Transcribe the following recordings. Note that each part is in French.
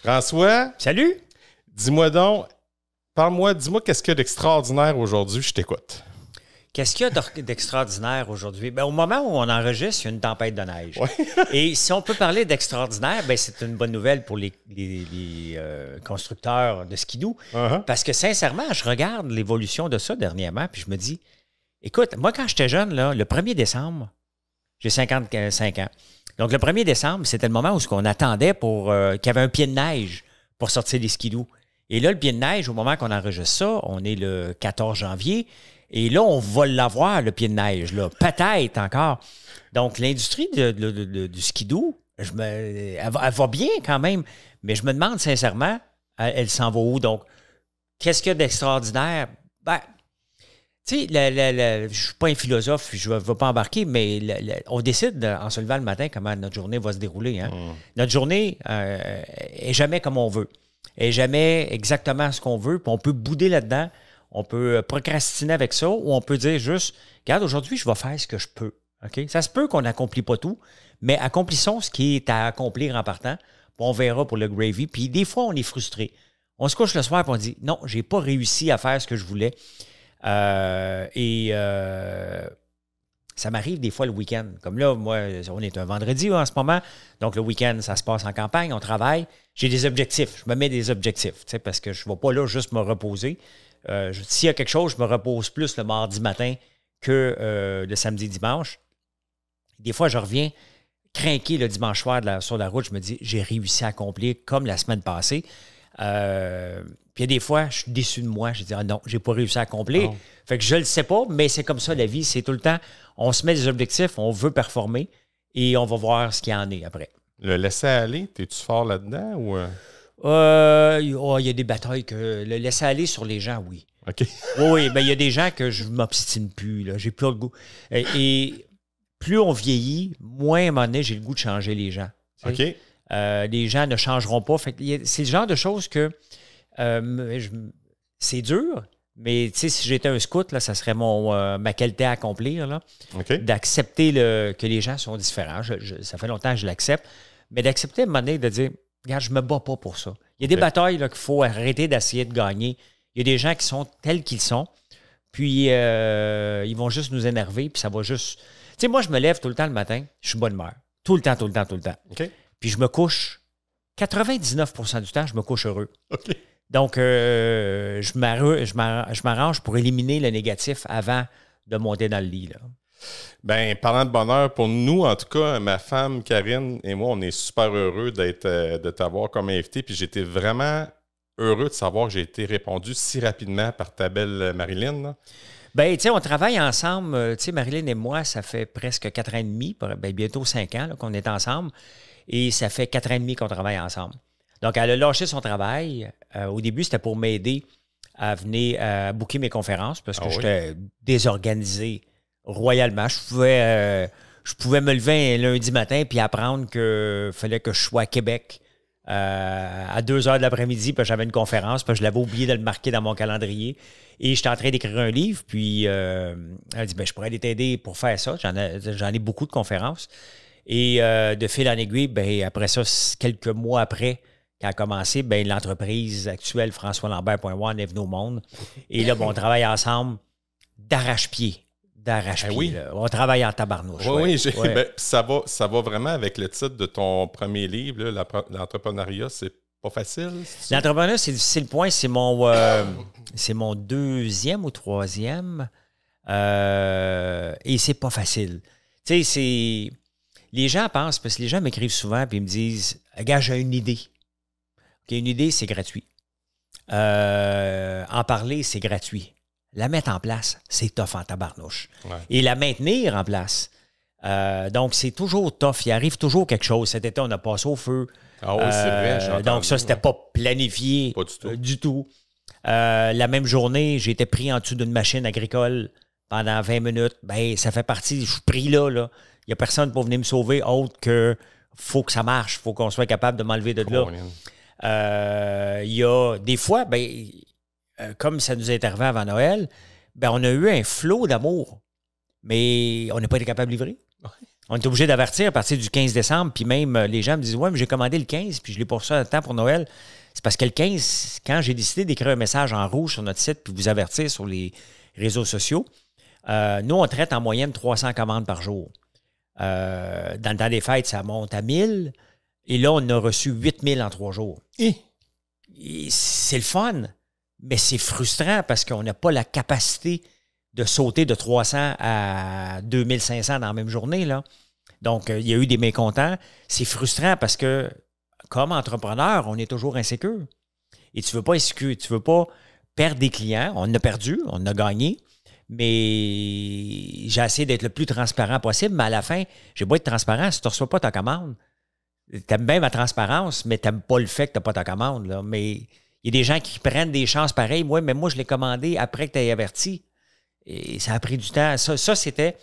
François, Salut! dis-moi donc, dis-moi qu'est-ce qu'il y a d'extraordinaire aujourd'hui, je t'écoute. Qu'est-ce qu'il y a d'extraordinaire aujourd'hui? Bien, au moment où on enregistre, il y a une tempête de neige. Ouais. Et si on peut parler d'extraordinaire, ben, c'est une bonne nouvelle pour les constructeurs de skidoo. Uh-huh. Parce que sincèrement, je regarde l'évolution de ça dernièrement, puis je me dis, écoute, moi quand j'étais jeune, là, le 1er décembre, j'ai 55 ans. Donc le 1er décembre, c'était le moment où on attendait pour qu'il y avait un pied de neige pour sortir les skidoo. Et là, le pied de neige, au moment qu'on enregistre ça, on est le 14 janvier, et là, on va l'avoir, le pied de neige, là. Peut-être encore. Donc, l'industrie du skidoo, elle va bien quand même, mais je me demande sincèrement, elle s'en va où? Donc, qu'est-ce qu'il y a d'extraordinaire? Ben, tu sais, je ne suis pas un philosophe, je ne vais pas embarquer, mais on décide en se levant le matin comment notre journée va se dérouler. Hein? Notre journée n'est jamais comme on veut. Elle n'est jamais exactement ce qu'on veut, puis on peut bouder là-dedans. On peut procrastiner avec ça ou on peut dire juste, regarde, aujourd'hui, je vais faire ce que je peux. Okay? Ça se peut qu'on n'accomplit pas tout, mais accomplissons ce qui est à accomplir en partant. Puis on verra pour le gravy. Puis des fois, on est frustré. On se couche le soir et on dit, non, je n'ai pas réussi à faire ce que je voulais. Ça m'arrive des fois le week-end. Comme là, moi, on est un vendredi en ce moment. Donc, le week-end, ça se passe en campagne, on travaille. J'ai des objectifs. Je me mets des objectifs, parce que je ne vais pas là juste me reposer. S'il y a quelque chose, je me repose plus le mardi matin que le samedi-dimanche. Des fois, je reviens crinqué le dimanche soir sur la route. Je me dis, j'ai réussi à accomplir comme la semaine passée. Puis il y a des fois, je suis déçu de moi. Je dis, non, j'ai pas réussi à accomplir. Oh. Fait que je le sais pas, mais c'est comme ça la vie. C'est tout le temps, on se met des objectifs, on veut performer et on va voir ce qu'il y en est après. Le laisser-aller, es-tu fort là-dedans ou... il y a des batailles que le laisser aller sur les gens, oui. OK. Oui, ben il y a des gens que je m'obstine plus, là. J'ai plus le goût. Et plus on vieillit, moins à un moment donné, j'ai le goût de changer les gens. OK. Les gens ne changeront pas. C'est le genre de choses que c'est dur, mais si j'étais un scout, là, ça serait ma qualité à accomplir, là, okay. D'accepter que les gens sont différents. Ça fait longtemps que je l'accepte, mais d'accepter à un moment donné de dire, regarde, je ne me bats pas pour ça. Il y a des batailles qu'il faut arrêter d'essayer de gagner. Il y a des gens qui sont tels qu'ils sont, puis ils vont juste nous énerver, puis ça va juste... Tu sais, moi, je me lève tout le temps le matin, je suis bonne humeur. Tout le temps. Okay. Puis je me couche, 99% du temps, je me couche heureux. Okay. Donc, je m'arrange pour éliminer le négatif avant de monter dans le lit, là. Bien, parlant de bonheur, pour nous, en tout cas, ma femme Karine et moi, on est super heureux de t'avoir comme invité. Puis j'étais vraiment heureux de savoir que j'ai été répondu si rapidement par ta belle Marilyn. Bien, tu sais, on travaille ensemble. Tu sais, Marilyn et moi, ça fait presque 4 ans et demi, bientôt 5 ans là, qu'on est ensemble. Et ça fait 4 ans et demi qu'on travaille ensemble. Donc, elle a lâché son travail. Au début, c'était pour m'aider à venir booker mes conférences parce que j'étais désorganisé royalement. Je pouvais me lever un lundi matin puis apprendre qu'il fallait que je sois à Québec à 2 heures de l'après-midi, puis j'avais une conférence, puis je l'avais oublié de le marquer dans mon calendrier. Et j'étais en train d'écrire un livre, puis elle a dit, je pourrais aller t'aider pour faire ça. J'en ai beaucoup de conférences. Et de fil en aiguille, après ça, quelques mois après qu'elle a commencé, l'entreprise actuelle, FrançoisLambert.one, est venue au monde. Et là, on travaille ensemble d'arrache-pied. Oui. Là. On travaille en tabarnouche. Oui. Ça va vraiment avec le titre de ton premier livre, là, l'entrepreneuriat, c'est pas facile. L'entrepreneuriat, c'est difficile. Point, c'est mon 2e ou 3e. Et c'est pas facile. Tu sais, les gens pensent, parce que les gens m'écrivent souvent et ils me disent, gars, j'ai une idée. Okay, une idée, c'est gratuit. En parler, c'est gratuit. La mettre en place, c'est tough en tabarnouche. Ouais. Et la maintenir en place, donc c'est toujours tough. Il arrive toujours quelque chose. Cet été, on a passé au feu. Ah oui, c'est vrai. Donc ça, c'était pas planifié pas du tout. La même journée, j'ai été pris en dessous d'une machine agricole pendant 20 minutes. Ça fait partie, je suis pris là. Il n'y a personne pour venir me sauver autre que faut que ça marche. Il faut qu'on soit capable de m'enlever de là. Il y a des fois, comme ça nous est arrivé avant Noël, on a eu un flot d'amour, mais on n'a pas été capable de livrer. On est obligé d'avertir à partir du 15 décembre, puis même les gens me disent « Ouais, mais j'ai commandé le 15, puis je l'ai pour ça à temps pour Noël. » C'est parce que le 15, quand j'ai décidé d'écrire un message en rouge sur notre site, puis vous avertir sur les réseaux sociaux, nous, on traite en moyenne 300 commandes par jour. Dans le temps des fêtes, ça monte à 1000, et là, on a reçu 8000 en 3 jours. Et c'est le fun, mais c'est frustrant parce qu'on n'a pas la capacité de sauter de 300 à 2500 dans la même journée, là. Donc, il y a eu des mécontents. C'est frustrant parce que, comme entrepreneur, on est toujours insécure. Et tu ne veux pas perdre des clients. On en a perdu, on en a gagné, mais j'ai essayé d'être le plus transparent possible. Mais à la fin, j'ai beau être transparent, si tu ne reçois pas ta commande, tu aimes bien ma transparence, mais tu n'aimes pas le fait que tu n'as pas ta commande, là. Mais il y a des gens qui prennent des chances pareilles. Ouais, mais moi, je l'ai commandé après que tu aies averti. Et ça a pris du temps. Ça, c'était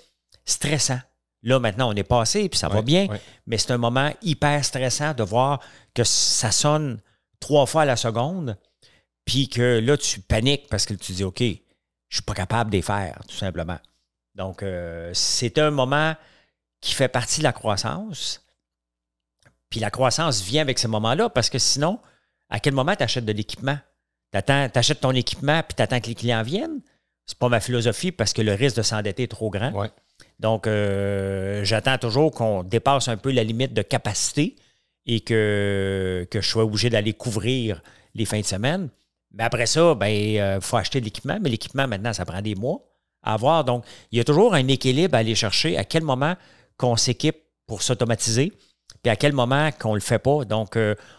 stressant. Là, maintenant, on est passé, puis ça va bien, mais c'est un moment hyper stressant de voir que ça sonne 3 fois à la seconde, puis que là, tu paniques parce que tu dis, OK, je ne suis pas capable de les faire, tout simplement. Donc, c'est un moment qui fait partie de la croissance. Puis la croissance vient avec ce moment-là, parce que sinon, à quel moment tu achètes de l'équipement? Tu achètes ton équipement, puis tu attends que les clients viennent? C'est pas ma philosophie parce que le risque de s'endetter est trop grand. Ouais. Donc, j'attends toujours qu'on dépasse un peu la limite de capacité et que je sois obligé d'aller couvrir les fins de semaine. Mais après ça, il faut acheter de l'équipement. Mais l'équipement, maintenant, ça prend des mois à avoir. Donc, il y a toujours un équilibre à aller chercher. À quel moment qu'on s'équipe pour s'automatiser puis à quel moment qu'on ne le fait pas. Donc,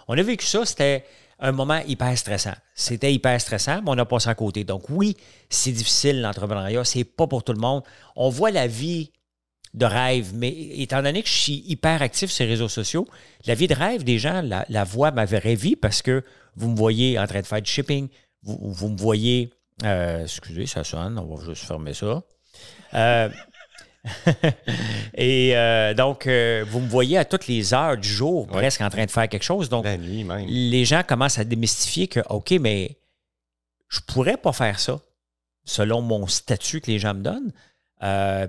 on a vécu ça. C'était un moment hyper stressant. C'était hyper stressant, mais on a passé à côté. Donc oui, c'est difficile l'entrepreneuriat, c'est pas pour tout le monde. On voit la vie de rêve, mais étant donné que je suis hyper actif sur les réseaux sociaux, la vie de rêve des gens la voient ma vraie vie parce que vous me voyez en train de faire du shipping, vous me voyez... excusez, ça sonne, on va juste fermer ça. Et donc, vous me voyez à toutes les heures du jour, presque en train de faire quelque chose. Donc, la nuit même. Les gens commencent à démystifier que, OK, mais je pourrais pas faire ça selon mon statut que les gens me donnent.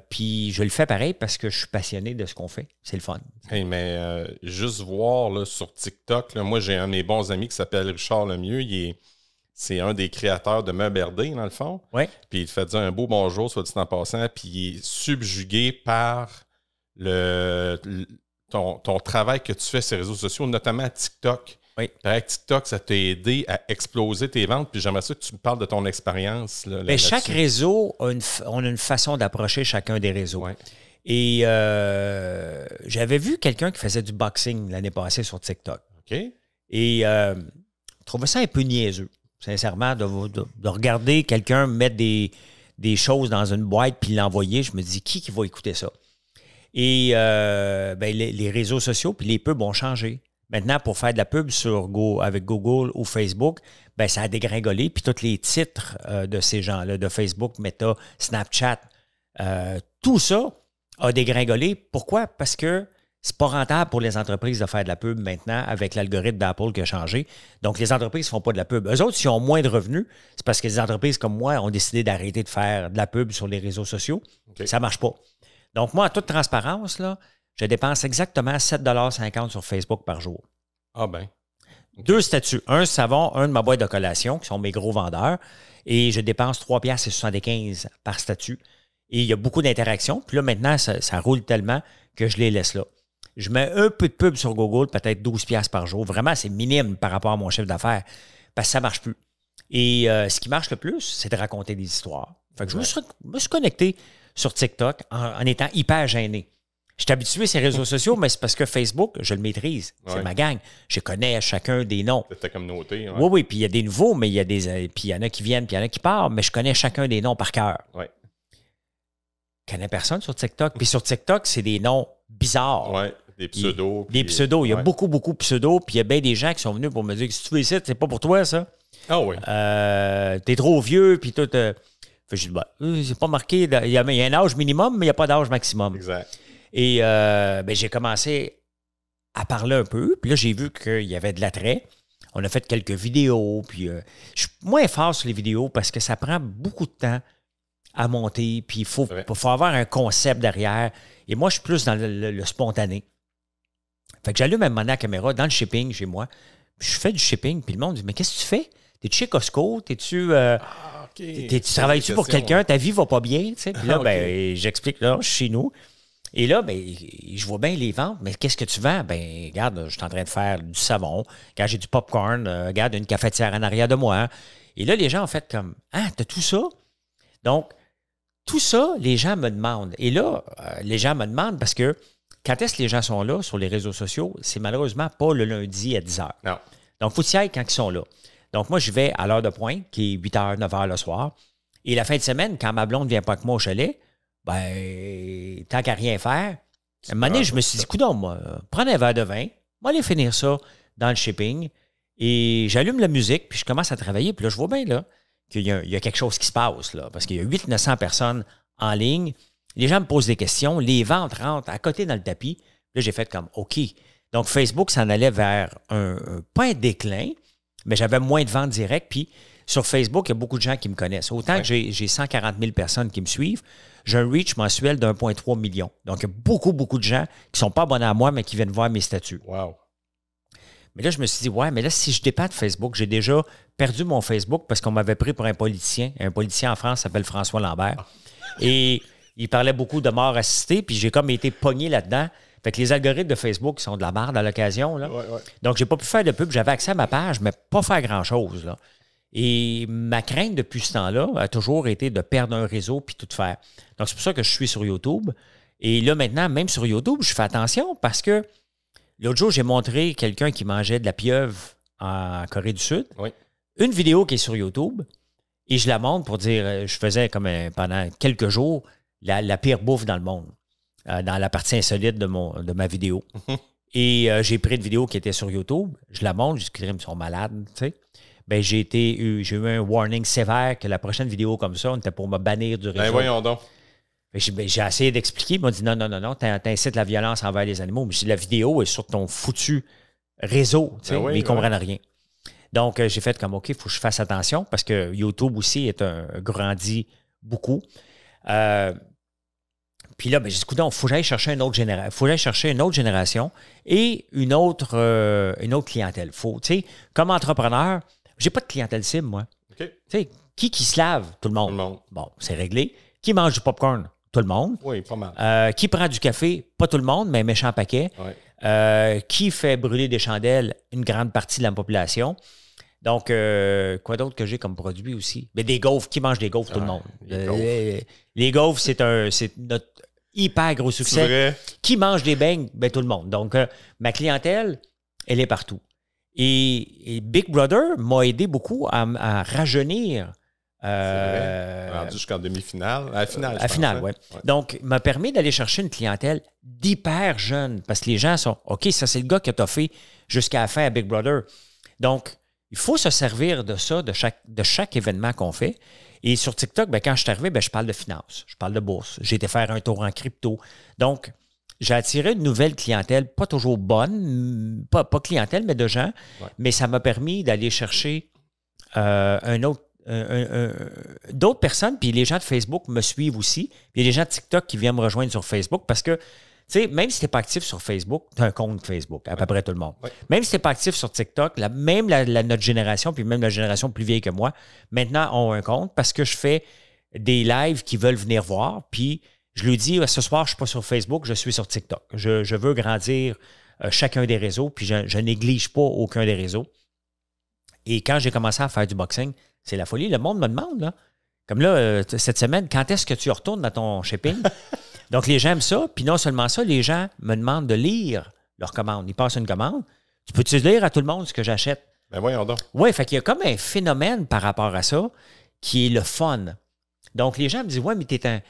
Puis je le fais pareil parce que je suis passionné de ce qu'on fait. C'est le fun. Hey, mais juste voir là, sur TikTok, là, moi, j'ai un de mes bons amis qui s'appelle Richard Lemieux. C'est un des créateurs de Meubles RD, dans le fond. Oui. Puis il te fait dire un beau bonjour, soit dit en passant, puis il est subjugué par ton travail que tu fais sur les réseaux sociaux, notamment à TikTok. Oui. Avec TikTok, ça t'a aidé à exploser tes ventes. Puis j'aimerais ça que tu me parles de ton expérience. Mais chaque réseau on a une façon d'approcher chacun des réseaux. Ouais. Et j'avais vu quelqu'un qui faisait du boxing l'année passée sur TikTok. OK. Et je trouvais ça un peu niaiseux. Sincèrement, de regarder quelqu'un mettre des choses dans une boîte puis l'envoyer, je me dis, qui va écouter ça? Et les réseaux sociaux puis les pubs ont changé. Maintenant, pour faire de la pub avec Google ou Facebook, ça a dégringolé. Puis tous les titres de ces gens-là, de Facebook, Meta, Snapchat, tout ça a dégringolé. Pourquoi? Parce que c'est pas rentable pour les entreprises de faire de la pub maintenant avec l'algorithme d'Apple qui a changé. Donc, les entreprises ne font pas de la pub. Eux autres, s'ils ont moins de revenus, c'est parce que les entreprises comme moi ont décidé d'arrêter de faire de la pub sur les réseaux sociaux. Okay. Ça ne marche pas. Donc, moi, en toute transparence, là, je dépense exactement 7,50 $ sur Facebook par jour. Ah ben. Okay. 2 statuts. Un savon, un de ma boîte de collation, qui sont mes gros vendeurs. Et je dépense 3,75 $ par statut. Et il y a beaucoup d'interactions. Puis là, maintenant, ça roule tellement que je les laisse là. Je mets un peu de pub sur Google, peut-être 12$ par jour. Vraiment, c'est minime par rapport à mon chiffre d'affaires parce que ça ne marche plus. Et ce qui marche le plus, c'est de raconter des histoires. Fait que je me suis connecté sur TikTok en étant hyper gêné. Je suis habitué à ces réseaux sociaux, mais c'est parce que Facebook, je le maîtrise. C'est ma gang. Je connais chacun des noms. C'est ta communauté. Ouais. Oui, puis il y a des nouveaux, mais puis il y en a qui viennent, puis il y en a qui partent, mais je connais chacun des noms par cœur. Oui. Je connais personne sur TikTok. Puis sur TikTok, c'est des noms bizarres. Oui. Des pseudos. Des pseudos. Il y a beaucoup de pseudos. Puis il y a bien des gens qui sont venus pour me dire que si tu veux ici, c'est pas pour toi, ça. Ah oui. T'es trop vieux, puis tout. Je dis, c'est pas marqué. Il y a un âge minimum, mais il n'y a pas d'âge maximum. Exact. Et j'ai commencé à parler un peu. Puis là, j'ai vu qu'il y avait de l'attrait. On a fait quelques vidéos. Puis je suis moins fort sur les vidéos parce que ça prend beaucoup de temps à monter. Puis il faut avoir un concept derrière. Et moi, je suis plus dans le spontané. Fait que j'allume à un moment donné la caméra dans le shipping chez moi. Puis je fais du shipping, puis le monde dit « Mais qu'est-ce que tu fais? T'es-tu chez Costco? T'es-tu... tu travailles-tu pour quelqu'un? Ta vie va pas bien? » Puis là, j'explique, là, je suis chez nous. Et là, je vois bien les ventes, mais qu'est-ce que tu vends? Ben, regarde, je suis en train de faire du savon. Quand j'ai du popcorn, regarde, une cafetière en arrière de moi. Et là, les gens ont fait comme « Ah, t'as tout ça? » Donc, tout ça, les gens me demandent. Et là, les gens me demandent parce que quand est-ce que les gens sont là sur les réseaux sociaux? C'est malheureusement pas le lundi à 10 h. Non. Donc, il faut y aller quand ils sont là. Donc, moi, je vais à l'heure de pointe, qui est 8 h, 9 h le soir. Et la fin de semaine, quand ma blonde ne vient pas avec moi au chalet, ben, tant qu'à rien faire, à un moment donné, je me suis dit, coudonc, moi, prends un verre de vin, moi, aller finir ça dans le shipping. Et j'allume la musique, puis je commence à travailler. Puis là, je vois bien là, qu'il y a quelque chose qui se passe, là, parce qu'il y a 800-900 personnes en ligne. Les gens me posent des questions. Les ventes rentrent à côté dans le tapis. Là, j'ai fait comme, OK. Donc, Facebook s'en allait vers pas un déclin, mais j'avais moins de ventes directes. Puis, sur Facebook, il y a beaucoup de gens qui me connaissent. Autant que j'ai 140 000 personnes qui me suivent, j'ai un reach mensuel d'1,3 million. Donc, il y a beaucoup, beaucoup de gens qui ne sont pas abonnés à moi, mais qui viennent voir mes statuts. Wow. Mais là, je me suis dit, ouais, mais là, si je dépends de Facebook, j'ai déjà perdu mon Facebook parce qu'on m'avait pris pour un politicien. Un politicien en France s'appelle François Lambert. Et il parlait beaucoup de mort assistée, puis j'ai comme été pogné là-dedans. Fait que les algorithmes de Facebook sont de la merde à l'occasion. Là. Ouais. Donc, j'ai pas pu faire de pub. J'avais accès à ma page, mais pas faire grand-chose. Là. Et ma crainte depuis ce temps-là a toujours été de perdre un réseau puis tout faire. Donc, c'est pour ça que je suis sur YouTube. Et là, maintenant, même sur YouTube, je fais attention parce que l'autre jour, j'ai montré quelqu'un qui mangeait de la pieuvre en Corée du Sud. Oui. Une vidéo qui est sur YouTube. Et je la montre pour dire, je faisais comme pendant quelques jours la pire bouffe dans le monde, dans la partie insolite de ma vidéo. Et j'ai pris une vidéo qui était sur YouTube. Je la montre, je dis qu'ils sont malades, tu sais. Ben, j'ai eu un warning sévère que la prochaine vidéo comme ça, on était pour me bannir du réseau. Ben voyons donc. J'ai essayé d'expliquer. Il m'a dit non, t'incites la violence envers les animaux. Mais je dis, la vidéo est sur ton foutu réseau, tu sais, mais ils ne comprennent rien. Donc, j'ai fait comme, OK, il faut que je fasse attention parce que YouTube aussi grandit beaucoup. Puis là, ben, j'ai dit, écoute, il faut que j'aille chercher une autre génération et une autre clientèle. Tu sais, comme entrepreneur, j'ai pas de clientèle cible, moi. Okay. Tu sais, qui se lave? Tout le monde. Tout le monde. Bon, c'est réglé. Qui mange du popcorn? Tout le monde. Oui, pas mal. Qui prend du café? Pas tout le monde, mais un méchant paquet. Ouais. Qui fait brûler des chandelles? Une grande partie de la population. Donc, quoi d'autre que j'ai comme produit aussi? Mais des gaufres. Qui mange des gaufres? Tout le monde. Les gaufres, c'est notre hyper gros succès. C'est vrai? Qui mange des beignes? Ben, tout le monde. Donc, ma clientèle, elle est partout. Et Big Brother m'a aidé beaucoup à rajeunir. Rendu jusqu'en demi-finale. À la finale, À finale, oui. Ouais. Donc, m'a permis d'aller chercher une clientèle d'hyper jeunes parce que les gens sont OK, ça, c'est le gars qui a toffé jusqu'à la fin à Big Brother. Donc, il faut se servir de ça, de chaque événement qu'on fait. Et sur TikTok, ben, quand je suis arrivé, ben, je parle de finance, je parle de bourse. J'ai été faire un tour en crypto. Donc, j'ai attiré une nouvelle clientèle, pas toujours bonne, pas clientèle, mais de gens. Ouais. Mais ça m'a permis d'aller chercher d'autres personnes. Puis les gens de Facebook me suivent aussi. Puis il y a des gens de TikTok qui viennent me rejoindre sur Facebook parce que, tu sais, même si tu n'es pas actif sur Facebook, tu as un compte Facebook, à peu près tout le monde. Ouais. Même si tu n'es pas actif sur TikTok, notre génération, puis même la génération plus vieille que moi, maintenant ont un compte parce que je fais des lives qui veulent venir voir. Puis je lui dis, ce soir, je ne suis pas sur Facebook, je suis sur TikTok. Je veux grandir chacun des réseaux, puis je néglige pas aucun des réseaux. Et quand j'ai commencé à faire du boxing, c'est la folie. Le monde me demande, là, comme là, cette semaine, quand est-ce que tu retournes dans ton shipping? Donc, les gens aiment ça. Puis non seulement ça, les gens me demandent de lire leur commande. Ils passent une commande. Tu peux-tu lire à tout le monde ce que j'achète? Ben voyons donc. Oui, fait qu'il y a comme un phénomène par rapport à ça qui est le fun. Donc, les gens me disent, ouais, mais t'es un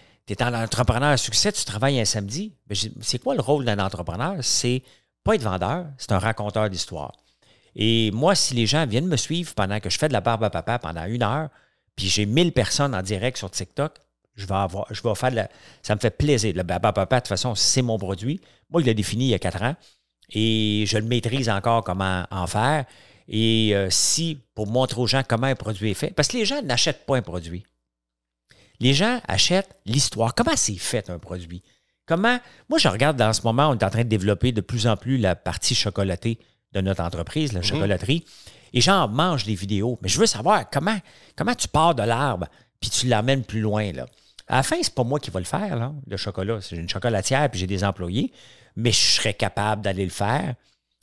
entrepreneur à succès, tu travailles un samedi. C'est quoi le rôle d'un entrepreneur? C'est pas être vendeur, c'est un raconteur d'histoire. Et moi, si les gens viennent me suivre pendant que je fais de la barbe à papa pendant 1 heure, puis j'ai 1000 personnes en direct sur TikTok, je vais faire ça me fait plaisir. Le barbe à papa, de toute façon, c'est mon produit. Moi, je l'ai défini il y a 4 ans et je le maîtrise encore comment en faire. Et pour montrer aux gens comment un produit est fait, parce que les gens n'achètent pas un produit. Les gens achètent l'histoire. Comment c'est fait un produit? Comment... Moi, je regarde dans ce moment, on est en train de développer de plus en plus la partie chocolatée de notre entreprise, la chocolaterie. Et j'en mange des vidéos. Mais je veux savoir comment tu pars de l'arbre puis tu l'amènes plus loin, là. À la fin, c'est pas moi qui va le faire, là, le chocolat. C'est une chocolatière puis j'ai des employés. Mais je serais capable d'aller le faire.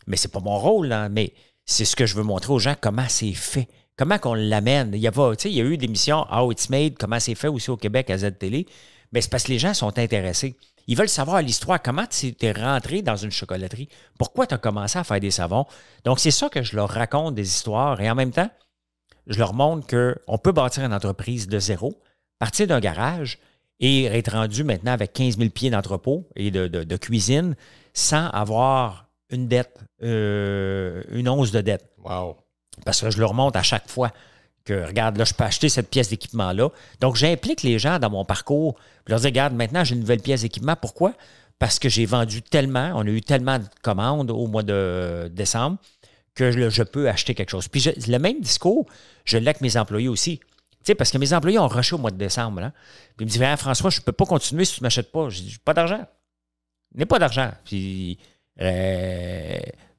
Mais c'est pas mon rôle, là. Mais c'est ce que je veux montrer aux gens, comment c'est fait. Comment qu'on l'amène. Il y a eu des émissions How It's Made, comment c'est fait aussi au Québec à Z-Télé. Mais c'est parce que les gens sont intéressés. Ils veulent savoir l'histoire, comment tu es rentré dans une chocolaterie, pourquoi tu as commencé à faire des savons. Donc, c'est ça que je leur raconte des histoires et en même temps, je leur montre qu'on peut bâtir une entreprise de zéro, partir d'un garage et être rendu maintenant avec 15 000 pieds d'entrepôt et de cuisine sans avoir une dette, une once de dette. Wow. Parce que je leur montre à chaque fois que, regarde, là, je peux acheter cette pièce d'équipement-là. Donc, j'implique les gens dans mon parcours. Je leur dis, regarde, maintenant, j'ai une nouvelle pièce d'équipement. Pourquoi? Parce que j'ai vendu tellement, on a eu tellement de commandes au mois de décembre que je peux acheter quelque chose. Puis, le même discours, je l'ai avec mes employés aussi. Tu sais, parce que mes employés ont rushé au mois de décembre. Là. Puis, ils me disent, ah, François, je ne peux pas continuer si tu ne m'achètes pas. Je dis, pas d'argent. Je n'ai pas d'argent. Puis,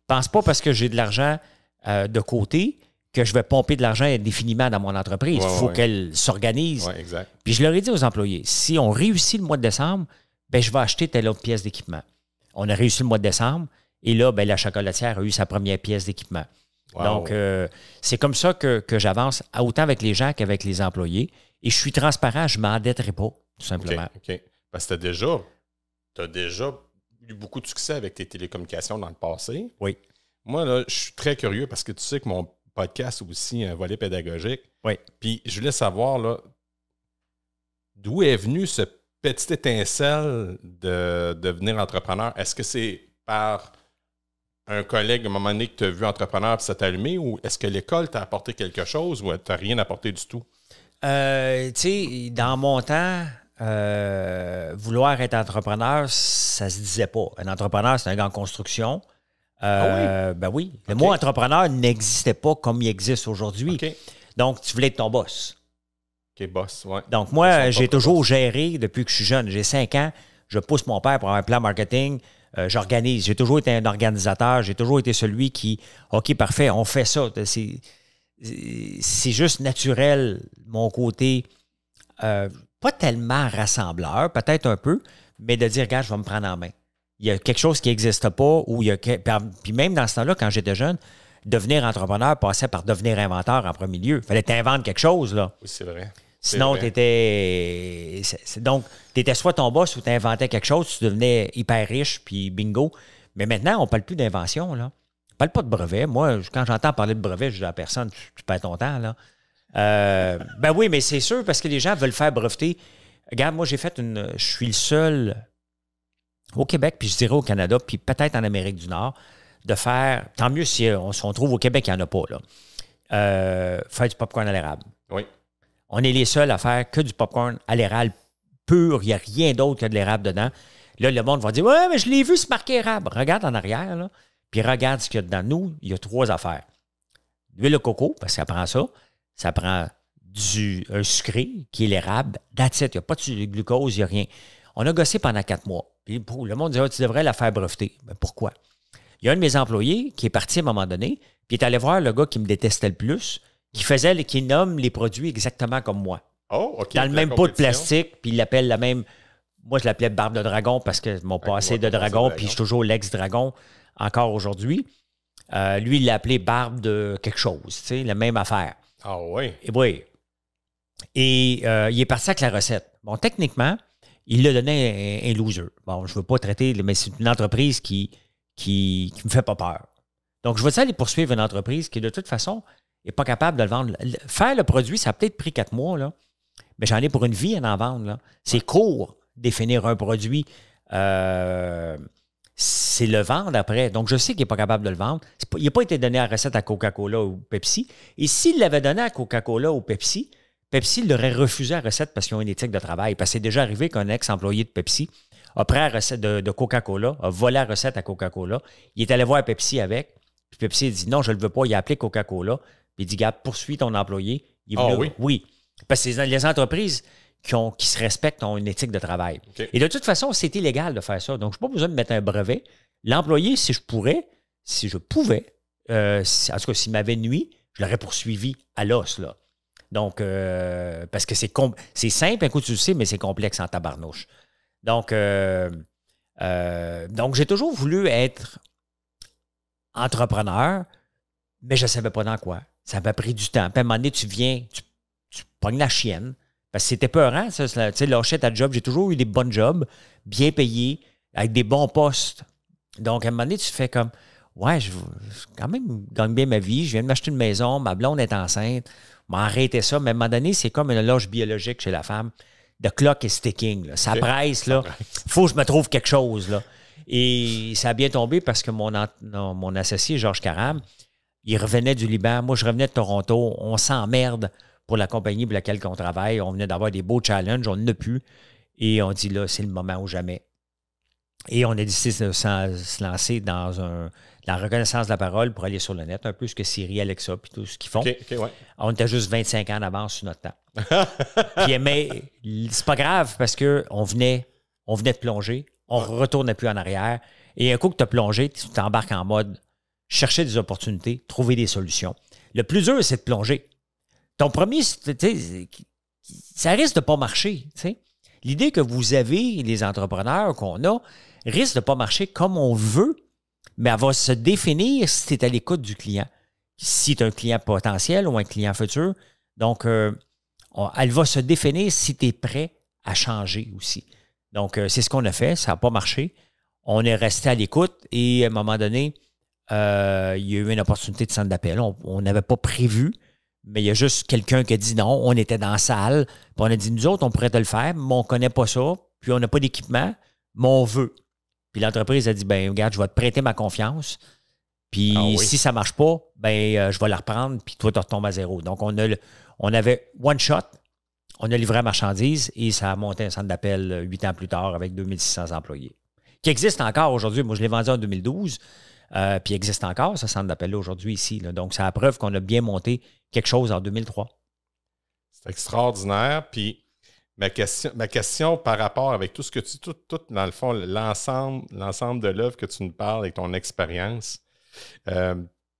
pense pas parce que j'ai de l'argent de côté que je vais pomper de l'argent indéfiniment dans mon entreprise. Il faut qu'elle s'organise. Ouais, exact. Puis je leur ai dit aux employés, si on réussit le mois de décembre, ben je vais acheter telle autre pièce d'équipement. On a réussi le mois de décembre et là, ben, la chocolatière a eu sa première pièce d'équipement. Wow. Donc, c'est comme ça que j'avance, autant avec les gens qu'avec les employés. Et je suis transparent, je ne m'endetterai pas, tout simplement. OK. Parce que tu as déjà eu beaucoup de succès avec tes télécommunications dans le passé. Oui. Moi, là, je suis très curieux parce que tu sais que mon podcast a aussi un volet pédagogique. Oui. Puis je voulais savoir, là, d'où est venu ce petit étincelle de devenir entrepreneur? Est-ce que c'est par un collègue, à un moment donné, que tu as vu entrepreneur et ça t'a allumé, ou est-ce que l'école t'a apporté quelque chose ou tu n'as rien apporté du tout? Tu sais, dans mon temps, vouloir être entrepreneur, ça se disait pas. Un entrepreneur, c'est un gars en construction. Oui? Ben oui. Le mot entrepreneur n'existait pas comme il existe aujourd'hui. Okay. Donc, tu voulais être ton boss. OK, boss, ouais. Donc, moi, j'ai toujours géré depuis que je suis jeune. J'ai 5 ans. Je pousse mon père pour avoir un plan marketing. J'organise. J'ai toujours été un organisateur. J'ai toujours été celui qui, OK, parfait, on fait ça. C'est juste naturel, mon côté, pas tellement rassembleur, peut-être un peu, mais de dire, regarde, je vais me prendre en main. Il y a quelque chose qui n'existe pas, ou il y a puis même dans ce temps-là, quand j'étais jeune, devenir entrepreneur passait par devenir inventeur en premier lieu. Il fallait t'inventer quelque chose, là. Oui, c'est vrai. Sinon, tu étais... Donc, tu étais soit ton boss ou tu inventais quelque chose, tu devenais hyper riche, puis bingo. Mais maintenant, on ne parle plus d'invention, là. On ne parle pas de brevet. Moi, quand j'entends parler de brevet, je dis à la personne, tu perds ton temps, là. Ben oui, mais c'est sûr, parce que les gens veulent faire breveter. Regarde, moi, je suis le seul au Québec, puis je dirais au Canada, puis peut-être en Amérique du Nord, de faire, tant mieux si on trouve au Québec, il n'y en a pas, là, faire du popcorn à l'érable. Oui. On est les seuls à faire que du popcorn à l'érable pur, il n'y a rien d'autre que de l'érable dedans. Là, le monde va dire, ouais, mais je l'ai vu se marquer érable. Regarde en arrière, là, puis regarde ce qu'il y a dedans. Nous, il y a 3 affaires. L'huile de coco, parce que ça prend ça. Ça prend un sucré, qui est l'érable. That's it. Il n'y a pas de glucose, il n'y a rien. On a gossé pendant 4 mois. Puis le monde dit, tu devrais la faire breveter. Mais pourquoi? Il y a un de mes employés qui est parti à un moment donné, puis est allé voir le gars qui me détestait le plus, qui nomme les produits exactement comme moi. Oh, OK. Dans le même pot de plastique, puis il l'appelle la même... Moi, je l'appelais barbe de dragon parce que mon passé de dragon, puis je suis toujours l'ex-dragon encore aujourd'hui. Lui, il l'a appelé barbe de quelque chose, tu sais, la même affaire. Ah oui? Et oui. Et il est parti avec la recette. Bon, techniquement, il l'a donné un loser. Bon, je ne veux pas traiter, mais c'est une entreprise qui me fait pas peur. Donc, je veux aller poursuivre une entreprise qui, de toute façon, n'est pas capable de le vendre. Faire le produit, ça a peut-être pris 4 mois, là, mais j'en ai pour une vie à en vendre. Là. C'est court, définir un produit. C'est le vendre après. Donc, je sais qu'il n'est pas capable de le vendre. Il n'a pas été donné à recette à Coca-Cola ou Pepsi. Et s'il l'avait donné à Coca-Cola ou Pepsi, Pepsi l'aurait refusé à recette parce qu'ils ont une éthique de travail. Parce que c'est déjà arrivé qu'un ex-employé de Pepsi a pris la recette de Coca-Cola, a volé la recette à Coca-Cola. Il est allé voir Pepsi avec. Puis Pepsi a dit non, je ne le veux pas. Il a appelé Coca-Cola. Puis il dit, gars, poursuis ton employé. Oui? Oui. Parce que les entreprises qui se respectent, ont une éthique de travail. OK. Et de toute façon, c'est illégal de faire ça. Donc, je n'ai pas besoin de mettre un brevet. L'employé, si je pouvais, en tout cas, s'il m'avait nuit, je l'aurais poursuivi à l'os, là. Donc, parce que c'est simple, un coup tu le sais, mais c'est complexe en tabarnouche. Donc, j'ai toujours voulu être entrepreneur, mais je ne savais pas dans quoi. Ça m'a pris du temps. Puis à un moment donné, tu pognes la chienne. Parce que c'était peurant, ça. Tu sais, lâcher ta job. J'ai toujours eu des bons jobs, bien payés, avec des bons postes. Donc, à un moment donné, tu fais comme, ouais, je quand même gagne bien ma vie. Je viens de m'acheter une maison. Ma blonde est enceinte. M'arrêter ça. Mais à un moment donné, c'est comme une horloge biologique chez la femme. The clock is ticking. Là. Ça presse, là. Faut que je me trouve quelque chose, là. Et ça a bien tombé parce que mon associé, Georges Caram, il revenait du Liban. Moi, je revenais de Toronto. On s'emmerde pour la compagnie pour laquelle on travaille. On venait d'avoir des beaux challenges. On n'a plus. Et on dit, là, c'est le moment ou jamais. Et on a décidé de se lancer dans la reconnaissance de la parole pour aller sur le net, un peu ce que Siri, Alexa, puis tout ce qu'ils font. OK, ouais. On était juste 25 ans d'avance sur notre temps. Puis, mais c'est pas grave parce qu'on venait de plonger. On ne retournait plus en arrière. Et un coup que tu as plongé, tu t'embarques en mode chercher des opportunités, trouver des solutions. Le plus dur, c'est de plonger. Ton premier, ça risque de ne pas marcher. T'sais. L'idée que vous avez, les entrepreneurs qu'on a, risque de ne pas marcher comme on veut, mais elle va se définir si tu es à l'écoute du client. Si tu es un client potentiel ou un client futur. Donc, elle va se définir si tu es prêt à changer aussi. Donc, c'est ce qu'on a fait. Ça n'a pas marché. On est resté à l'écoute et à un moment donné, il y a eu une opportunité de centre d'appel. On n'avait pas prévu, mais il y a juste quelqu'un qui a dit non. On était dans la salle. Puis on a dit, nous autres, on pourrait te le faire, mais on ne connaît pas ça. Puis on n'a pas d'équipement, mais on veut. Puis l'entreprise a dit, ben regarde, je vais te prêter ma confiance. Puis si ça ne marche pas, ben je vais la reprendre, puis toi, tu retombes à zéro. Donc, on avait one shot. On a livré la marchandise et ça a monté un centre d'appel 8 ans plus tard avec 2600 employés. Qui existe encore aujourd'hui. Moi, je l'ai vendu en 2012. Puis il existe encore, ce centre d'appel-là, aujourd'hui, ici. Là. Donc, c'est la preuve qu'on a bien monté quelque chose en 2003. C'est extraordinaire. Puis, ma question par rapport avec tout ce que tout dans le fond, l'ensemble de l'œuvre que tu nous parles avec ton expérience,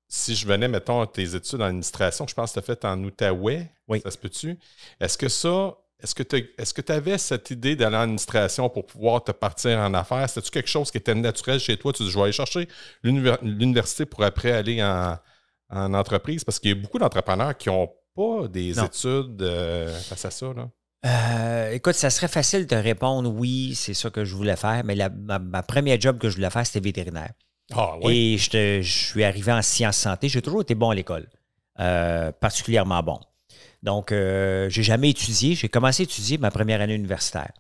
si je venais, mettons, tes études en administration, je pense que tu as fait en Outaouais, oui. Ça se peut-tu? Est-ce que tu avais cette idée d'aller en administration pour pouvoir te partir en affaires? C'était-tu quelque chose qui était naturel chez toi? Tu dis, je vais aller chercher l'université pour après aller en entreprise? Parce qu'il y a beaucoup d'entrepreneurs qui n'ont pas des études face à ça, là. Écoute, ça serait facile de répondre oui, c'est ça que je voulais faire, mais ma première job que je voulais faire, c'était vétérinaire. Ah, oui. Et je suis arrivé en sciences santé. J'ai toujours été bon à l'école, particulièrement bon. Donc, j'ai jamais étudié. J'ai commencé à étudier ma première année universitaire.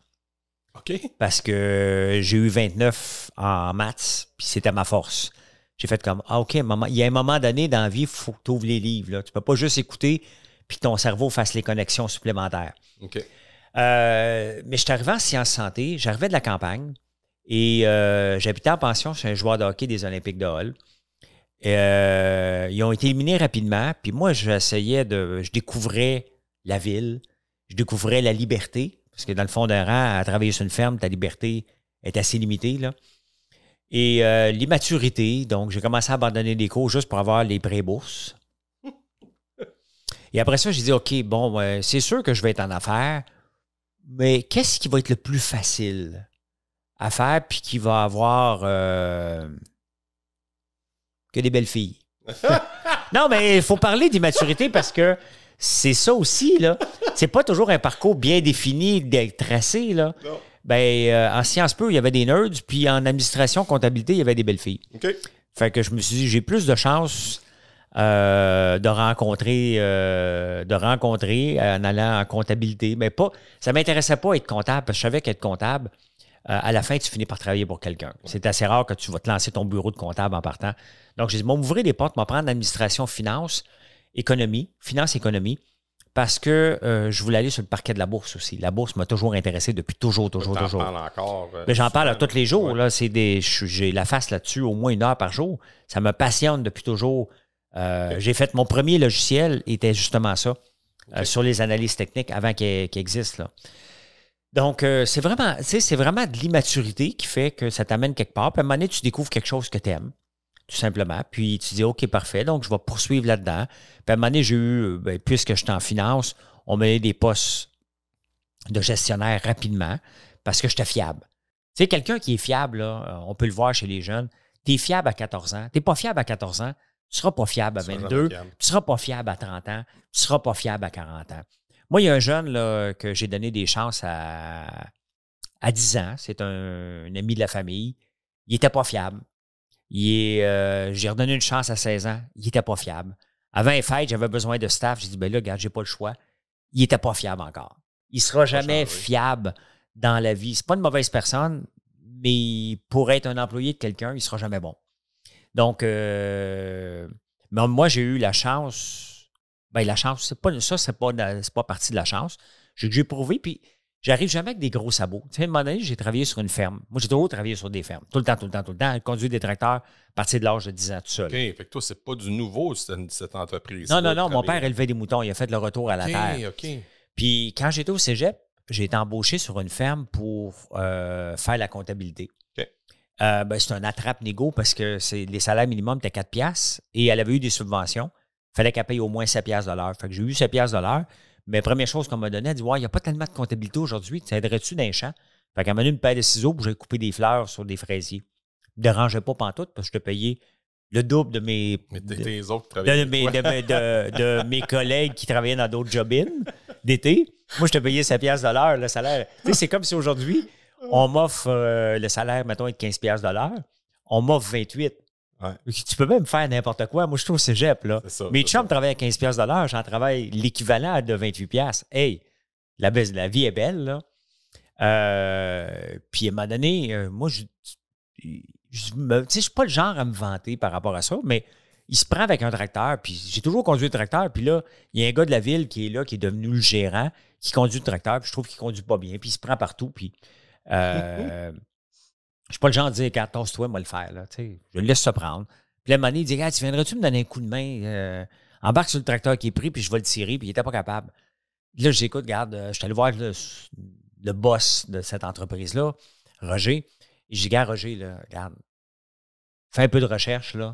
OK. Parce que j'ai eu 29 en maths, puis c'était ma force. J'ai fait comme, OK, il y a un moment donné dans la vie, il faut que tu ouvres les livres. Là. Tu ne peux pas juste écouter puis que ton cerveau fasse les connexions supplémentaires. OK. Mais je suis arrivé en sciences santé. J'arrivais de la campagne et j'habitais en pension chez un joueur de hockey des Olympiques de Hull. Ils ont été éliminés rapidement. Puis moi, je découvrais la ville, je découvrais la liberté. Parce que dans le fond d'un rang, à travailler sur une ferme, ta liberté est assez limitée, là. Et l'immaturité, donc j'ai commencé à abandonner des cours juste pour avoir les pré-bourses. Et après ça, j'ai dit, OK, bon, c'est sûr que je vais être en affaires, mais qu'est-ce qui va être le plus facile à faire puis qui va avoir que des belles filles? Non, mais il faut parler d'immaturité parce que c'est ça aussi, là. C'est pas toujours un parcours bien défini, tracé, là. Non. En Sciences Po, il y avait des nerds, puis en administration, comptabilité, il y avait des belles filles. OK. Fait que je me suis dit, j'ai plus de chances de rencontrer en allant en comptabilité. Mais pas, ça ne m'intéressait pas être comptable, parce que je savais qu'être comptable, à la fin, tu finis par travailler pour quelqu'un. C'est assez rare que tu vas te lancer ton bureau de comptable en partant. Donc, j'ai dit, m'ouvrir les portes, m'en prendre administration, finance, économie, parce que je voulais aller sur le parquet de la bourse aussi. La bourse m'a toujours intéressé depuis toujours. J'en parle encore. Mais j'en parle à tous les jours. Là, j'ai la face là-dessus au moins 1 heure par jour. Ça me passionne depuis toujours. Okay. J'ai fait mon premier logiciel, était justement ça, sur les analyses techniques avant qu'il existe. Là. Donc, c'est vraiment de l'immaturité qui fait que ça t'amène quelque part. Puis à un moment donné, tu découvres quelque chose que tu aimes, tout simplement. Puis tu dis, OK, parfait, donc je vais poursuivre là-dedans. Puis à un moment donné, j'ai eu, puisque je suis en finance, on m'a donné des postes de gestionnaire rapidement parce que j'étais fiable. Tu sais, quelqu'un qui est fiable, là, on peut le voir chez les jeunes, tu es fiable à 14 ans, tu n'es pas fiable à 14 ans, tu ne seras pas fiable à 22, tu ne seras pas fiable à 30 ans, tu ne seras pas fiable à 40 ans. Moi, il y a un jeune là, que j'ai donné des chances à 10 ans, c'est un ami de la famille, il n'était pas fiable. J'ai redonné une chance à 16 ans, il n'était pas fiable. Avant les fêtes, j'avais besoin de staff, j'ai dit, ben là, regarde, j'ai pas le choix. Il n'était pas fiable encore. Il ne sera jamais fiable dans la vie. C'est pas une mauvaise personne, mais pour être un employé de quelqu'un, il ne sera jamais bon. Donc, moi, j'ai eu la chance. Bien, la chance, c'est pas partie de la chance. J'ai prouvé, puis j'arrive jamais avec des gros sabots. Tu sais, à un moment donné, j'ai travaillé sur une ferme. Moi, j'ai toujours travaillé sur des fermes. Tout le temps. Conduire des tracteurs à partir de l'âge de 10 ans, tout seul. OK. Fait que toi, c'est pas du nouveau, cette entreprise. Non. Mon père élevait des moutons. Il a fait le retour à la terre. OK. Puis, quand j'étais au cégep, j'ai été embauché sur une ferme pour faire la comptabilité. OK. C'est un attrape-négo parce que les salaires minimums étaient 4 piastres et elle avait eu des subventions. Il fallait qu'elle paye au moins 7 piastres de l'heure. Fait que j'ai eu 7 piastres de l'heure. Mais première chose qu'on m'a donnée, elle dit « Ouais, il n'y a pas tellement de comptabilité aujourd'hui. Tu aiderais-tu dans les champs? » Fait qu'elle m'a donné une paire de ciseaux pour que j'aille couper des fleurs sur des fraisiers. Ça ne me dérangeait pas pantoute parce que je te payais le double de mes mes collègues qui travaillaient dans d'autres job-in d'été. Moi, je te payais 7 piastres de l'heure, le salaire. Tu sais, c'est comme si aujourd'hui, on m'offre le salaire, mettons, de 15 piastres de l'heure. On m'offre 28. Ouais. Tu peux même faire n'importe quoi. Moi, je suis au cégep, là. Mes chums travaillent à 15 piastres de l'heure. J'en travaille l'équivalent de 28 piastres. Hey, la vie est belle, là. Puis, à un moment donné, moi, je suis pas le genre à me vanter par rapport à ça, mais il se prend avec un tracteur, puis j'ai toujours conduit le tracteur, puis là, il y a un gars de la ville qui est là, qui est devenu le gérant, qui conduit le tracteur, puis je trouve qu'il conduit pas bien, puis il se prend partout, puis je suis pas le genre à dire, quand tosse-toi, moi le faire, là, tu sais, je le laisse se prendre. Puis là, à un moment donné, il dit, tu viendrais-tu me donner un coup de main, embarque sur le tracteur qui est pris, puis je vais le tirer, puis il était pas capable. Puis là, j'écoute, regarde, je suis allé voir le boss de cette entreprise-là, Roger, et je dis, gars, Roger, là, regarde, fais un peu de recherche, là.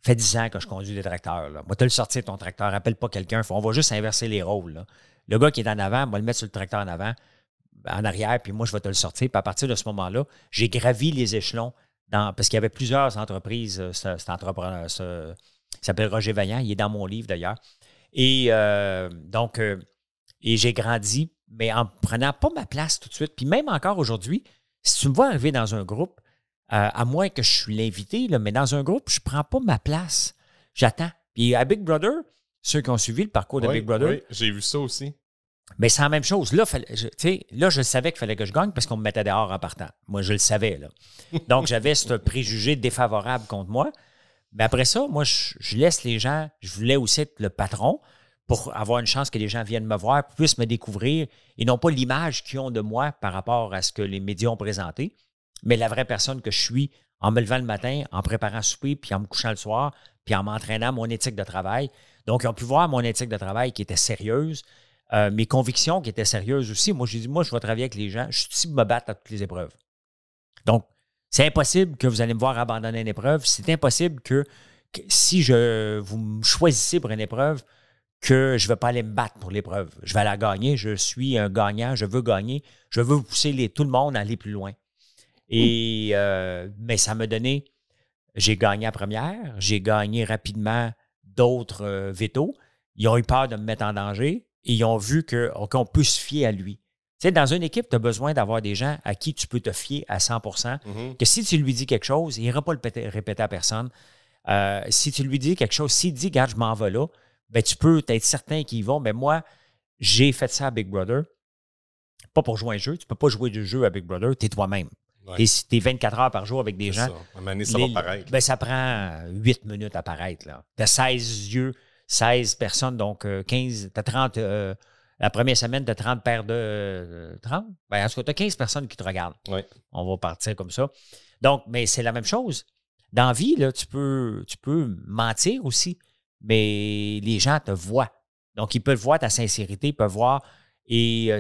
Fait 10 ans que je conduis des tracteurs. Là. Moi, tu le sortir ton tracteur, appelle pas quelqu'un. On va juste inverser les rôles. Là. Le gars qui est en avant, on va le mettre sur le tracteur en avant, en arrière, puis moi, je vais te le sortir. Puis à partir de ce moment-là, j'ai gravi les échelons parce qu'il y avait plusieurs entreprises. Cet entrepreneur, il s'appelle Roger Vaillant. Il est dans mon livre, d'ailleurs. Et et j'ai grandi, mais en prenant pas ma place tout de suite. Puis même encore aujourd'hui, si tu me vois arriver dans un groupe, à moins que je suis l'invité, là, mais dans un groupe, je ne prends pas ma place. J'attends. Puis à Big Brother, ceux qui ont suivi le parcours de Big Brother. Oui, j'ai vu ça aussi. Mais c'est la même chose. Là, je savais qu'il fallait que je gagne parce qu'on me mettait dehors en partant. Moi, je le savais. Là. Donc, j'avais ce préjugé défavorable contre moi. Mais après ça, moi, je laisse les gens. Je voulais aussi être le patron pour avoir une chance que les gens viennent me voir, puissent me découvrir et non pas l'image qu'ils ont de moi par rapport à ce que les médias ont présenté. Mais la vraie personne que je suis en me levant le matin, en préparant à souper, puis en me couchant le soir, puis en m'entraînant mon éthique de travail. Donc, ils ont pu voir mon éthique de travail qui était sérieuse, mes convictions qui étaient sérieuses aussi. Moi, j'ai dit, moi, je vais travailler avec les gens. Je suis ici pour me battre à toutes les épreuves. Donc, c'est impossible que vous allez me voir abandonner une épreuve. C'est impossible que si vous me choisissez pour une épreuve, que je ne vais pas aller me battre pour l'épreuve. Je vais la gagner. Je suis un gagnant. Je veux gagner. Je veux pousser tout le monde à aller plus loin. Et, mais ça m'a donné, j'ai gagné la première, j'ai gagné rapidement d'autres vétos. Ils ont eu peur de me mettre en danger et ils ont vu qu'on peut se fier à lui. Tu sais, dans une équipe, tu as besoin d'avoir des gens à qui tu peux te fier à 100%, que si tu lui dis quelque chose, il n'ira pas le répéter à personne. Si tu lui dis quelque chose, s'il dit, regarde, je m'en vais là, ben, tu peux être certain qu'ils y vont. Mais moi, j'ai fait ça à Big Brother, pas pour jouer un jeu. Tu ne peux pas jouer du jeu à Big Brother, tu es toi-même. Ouais. T'es 24 heures par jour avec des gens. Ça. À un moment donné, ça va paraître. Ben, ça prend 8 minutes à paraître. Tu as 16 yeux, 16 personnes, donc 15. Tu as 30. La première semaine, tu as 30 paires de 30. Ben, en tout cas, tu as 15 personnes qui te regardent. Ouais. On va partir comme ça. Donc, mais c'est la même chose. Dans la vie, là, tu peux mentir aussi, mais les gens te voient. Donc, ils peuvent voir ta sincérité, ils peuvent voir. Et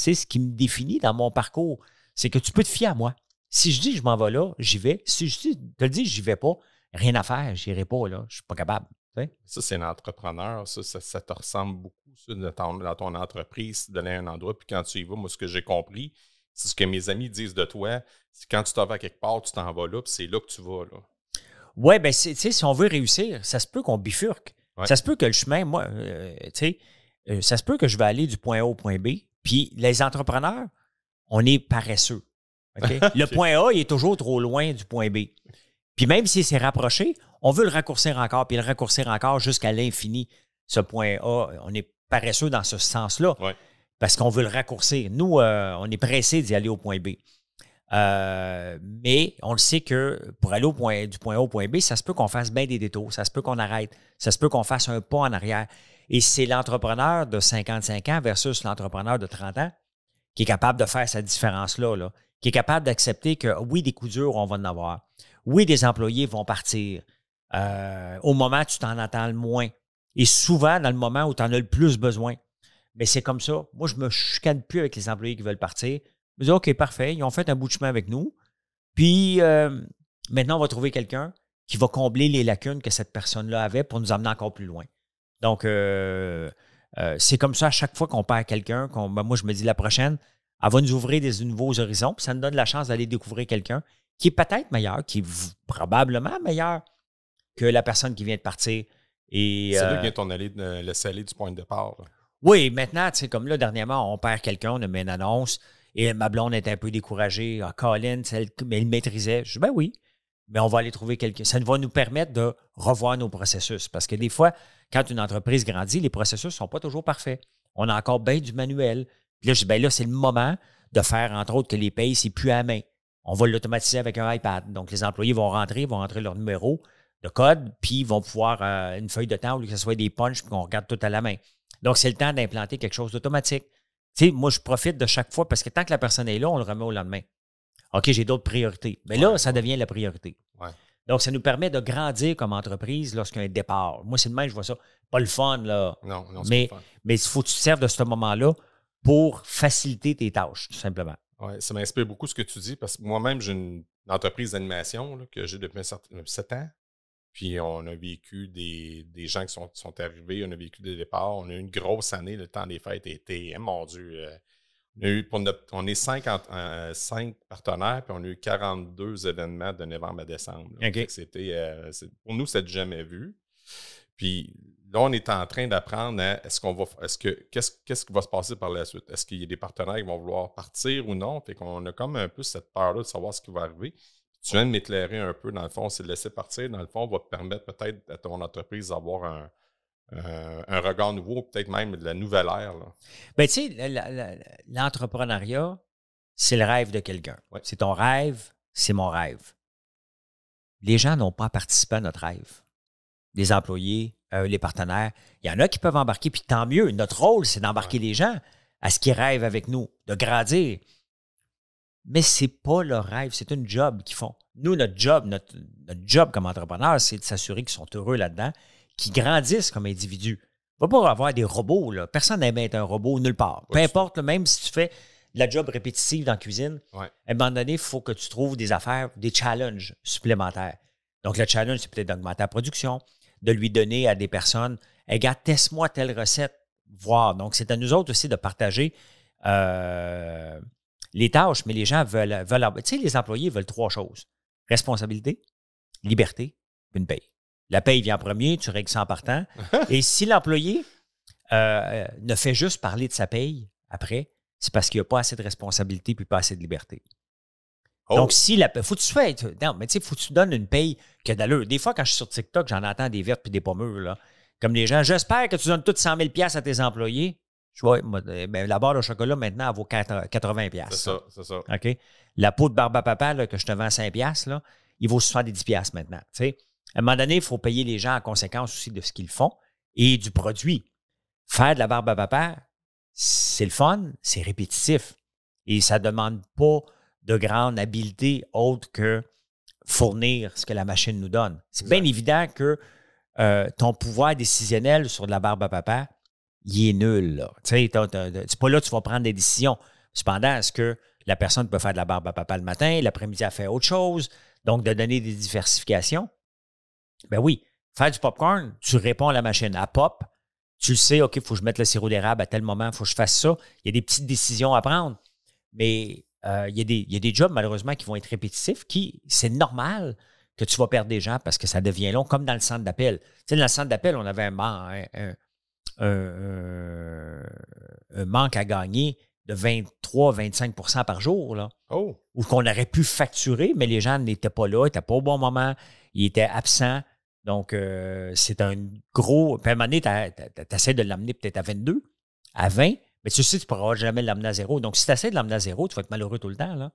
c'est ce qui me définit dans mon parcours. C'est que tu peux te fier à moi. Si je dis que je m'en vais là, j'y vais. Si je te le dis, j'y vais pas, rien à faire, j'irai pas, là. Je suis pas capable. Ça, c'est l'entrepreneur. Ça te ressemble beaucoup ça, dans ton entreprise, d'aller à un endroit. Puis quand tu y vas, moi, ce que j'ai compris, c'est ce que mes amis disent de toi. C'est quand tu t'en vas à quelque part, tu t'en vas là, puis c'est là que tu vas. Là. Oui, bien, tu sais, si on veut réussir, ça se peut qu'on bifurque. Ouais. Ça se peut que le chemin, moi, tu sais, ça se peut que je vais aller du point A au point B. Puis les entrepreneurs, on est paresseux. Okay? Le point A, il est toujours trop loin du point B. Puis même s'il s'est rapproché, on veut le raccourcir encore, puis le raccourcir encore jusqu'à l'infini. Ce point A, on est paresseux dans ce sens-là, parce qu'on veut le raccourcir. Nous, on est pressé d'y aller au point B. Mais on le sait que pour aller du point A au point B, ça se peut qu'on fasse bien des détours, ça se peut qu'on arrête, ça se peut qu'on fasse un pas en arrière. Et c'est l'entrepreneur de 55 ans versus l'entrepreneur de 30 ans qui est capable de faire cette différence-là, là, qui est capable d'accepter que oui, des coups durs, on va en avoir. Oui, des employés vont partir. Au moment où tu t'en attends le moins. Et souvent, dans le moment où tu en as le plus besoin. Mais c'est comme ça. Moi, je ne me chicane plus avec les employés qui veulent partir. Je me dis, OK, parfait, ils ont fait un bout de chemin avec nous. Puis, maintenant, on va trouver quelqu'un qui va combler les lacunes que cette personne-là avait pour nous emmener encore plus loin. Donc, c'est comme ça à chaque fois qu'on perd quelqu'un. Moi, je me dis, la prochaine, elle va nous ouvrir des nouveaux horizons. Puis ça nous donne la chance d'aller découvrir quelqu'un qui est peut-être meilleur, qui est probablement meilleur que la personne qui vient de partir. Et, c'est là que vient ton laisser aller du point de départ. Là. Oui, maintenant, tu sais, comme là, dernièrement, on perd quelqu'un, on a mis une annonce et ma blonde était un peu découragée. Ah, Colin, mais elle maîtrisait. Je dis, ben oui, mais on va aller trouver quelqu'un. Ça va nous permettre de revoir nos processus. Parce que des fois, quand une entreprise grandit, les processus ne sont pas toujours parfaits. On a encore bien du manuel. Puis là, je dis, ben là, c'est le moment de faire, entre autres, que les payes, c'est plus à main. On va l'automatiser avec un iPad. Donc, les employés vont rentrer leur numéro de code, puis ils vont pouvoir une feuille de temps, ou que ce soit des punches, puis qu'on regarde tout à la main. Donc, c'est le temps d'implanter quelque chose d'automatique. Tu sais, moi, je profite de chaque fois parce que tant que la personne est là, on le remet au lendemain. OK, j'ai d'autres priorités. Mais là, ça devient la priorité. Ouais. Donc, ça nous permet de grandir comme entreprise lorsqu'il y a un départ. Moi, c'est de même, je vois ça. Pas le fun, là. Non, mais, pas le fun. Mais il faut que tu te serves de ce moment-là pour faciliter tes tâches, tout simplement. Oui, ça m'inspire beaucoup ce que tu dis parce que moi-même, j'ai une entreprise d'animation là, que j'ai depuis 7 ans. Puis on a vécu des gens qui sont arrivés, on a vécu des départs, on a eu une grosse année, le temps des fêtes était, mon Dieu, on est 5 partenaires, puis on a eu 42 événements de novembre à décembre. Okay. Pour nous, c'était jamais vu. Puis là, on est en train d'apprendre à qu'est-ce qui va se passer par la suite? Est-ce qu'il y a des partenaires qui vont vouloir partir ou non? Fait qu'on a comme un peu cette peur-là de savoir ce qui va arriver. Tu viens de m'éclairer un peu, dans le fond, c'est de laisser partir. Dans le fond, va te permettre peut-être à ton entreprise d'avoir un regard nouveau, peut-être même de la nouvelle ère. Bien, tu sais, l'entrepreneuriat, c'est le rêve de quelqu'un. Ouais. C'est ton rêve, c'est mon rêve. Les gens n'ont pas participé à notre rêve. Les employés, les partenaires, il y en a qui peuvent embarquer, puis tant mieux. Notre rôle, c'est d'embarquer les gens à ce qu'ils rêvent avec nous, de grandir. Mais ce n'est pas leur rêve, c'est un job qu'ils font. Nous, notre job comme entrepreneur, c'est de s'assurer qu'ils sont heureux là-dedans, qu'ils grandissent comme individus. Il ne va pas avoir des robots. Là. Personne n'aime être un robot nulle part. Peu importe, même si tu fais de la job répétitive dans la cuisine, à un moment donné, il faut que tu trouves des affaires, des challenges supplémentaires. Donc, le challenge, c'est peut-être d'augmenter la production, de lui donner à des personnes, « Hey, gars, teste-moi telle recette, voir. » Donc, c'est à nous autres aussi de partager les tâches, mais les gens veulent tu sais, les employés veulent 3 choses. Responsabilité, liberté, puis une paye. La paye vient en premier, tu règles ça en partant. Et si l'employé ne fait juste parler de sa paye après, c'est parce qu'il n'y a pas assez de responsabilité puis pas assez de liberté. Oh. Donc, si la paye, faut que tu fasses. Non, mais tu sais, faut que tu donnes une paye qui a d'allure. Des fois, quand je suis sur TikTok, j'en entends des vertes puis des pommures, là. Comme les gens, j'espère que tu donnes toutes 100 000 $ à tes employés. Je vois, la barre de chocolat, maintenant, elle vaut 80 $. C'est ça. OK? La peau de barbe à papa là, que je te vends 5 $, là, il vaut 70 $ maintenant. T'sais. À un moment donné, il faut payer les gens en conséquence aussi de ce qu'ils font et du produit. Faire de la barbe à papa, c'est le fun, c'est répétitif. Et ça ne demande pas de grande habileté autre que fournir ce que la machine nous donne. C'est bien évident que ton pouvoir décisionnel sur de la barbe à papa, il est nul. Là. C'est pas là que tu vas prendre des décisions. Cependant, est-ce que la personne peut faire de la barbe à papa le matin, l'après-midi, elle fait autre chose? Donc, de donner des diversifications. Ben oui, faire du popcorn, tu réponds à la machine. À pop, tu le sais, OK, il faut que je mette le sirop d'érable à tel moment, il faut que je fasse ça. Il y a des petites décisions à prendre. Mais il y a des jobs, malheureusement, qui vont être répétitifs, c'est normal que tu vas perdre des gens parce que ça devient long, comme dans le centre d'appel. Tu sais, dans le centre d'appel, on avait un manque à gagner de 23-25 % par jour, là. Oh! Ou qu'on aurait pu facturer, mais les gens n'étaient pas là, n'étaient pas au bon moment, ils étaient absents. Donc, c'est un gros... Puis à un moment donné, tu essaies de l'amener peut-être à 22, à 20, mais tu sais, tu ne pourras jamais l'amener à 0. Donc, si tu essaies de l'amener à 0, tu vas être malheureux tout le temps, là.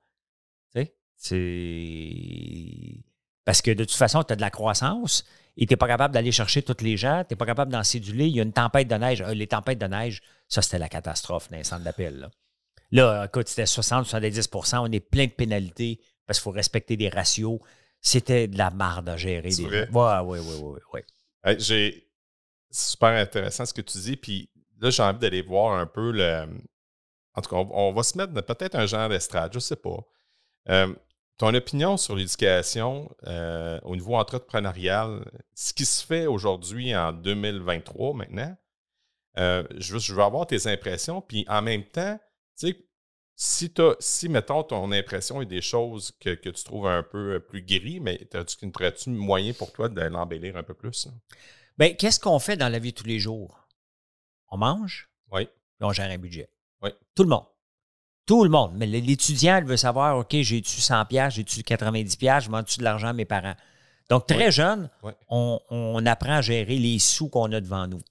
Tu sais, c'est... Parce que de toute façon, tu as de la croissance et tu n'es pas capable d'aller chercher tous les gens, tu n'es pas capable d'en céduler. Il y a une tempête de neige. Les tempêtes de neige, ça, c'était la catastrophe dans les centres d'appel, là. Là, écoute, c'était 60-70 %. On est plein de pénalités parce qu'il faut respecter des ratios. C'était de la marde à gérer. C'est vrai? Oui. Hey, c'est super intéressant ce que tu dis. Puis là, j'ai envie d'aller voir un peu le... En tout cas, on va se mettre peut-être un genre d'estrade, je ne sais pas. Ton opinion sur l'éducation au niveau entrepreneurial, ce qui se fait aujourd'hui en 2023 maintenant, je veux avoir tes impressions. Puis en même temps, tu sais, si, mettons, ton impression est des choses que tu trouves un peu plus gris, mais pourrais-tu moyen pour toi de l'embellir un peu plus? Bien, qu'est-ce qu'on fait dans la vie de tous les jours? On mange, Oui. puis on gère un budget. Oui. Tout le monde. Tout le monde. Mais l'étudiant, il veut savoir, OK, j'ai-tu 100$, j'ai-tu 90$, je demande-tu de l'argent à mes parents? Donc, très jeune, on apprend à gérer les sous qu'on a devant nous.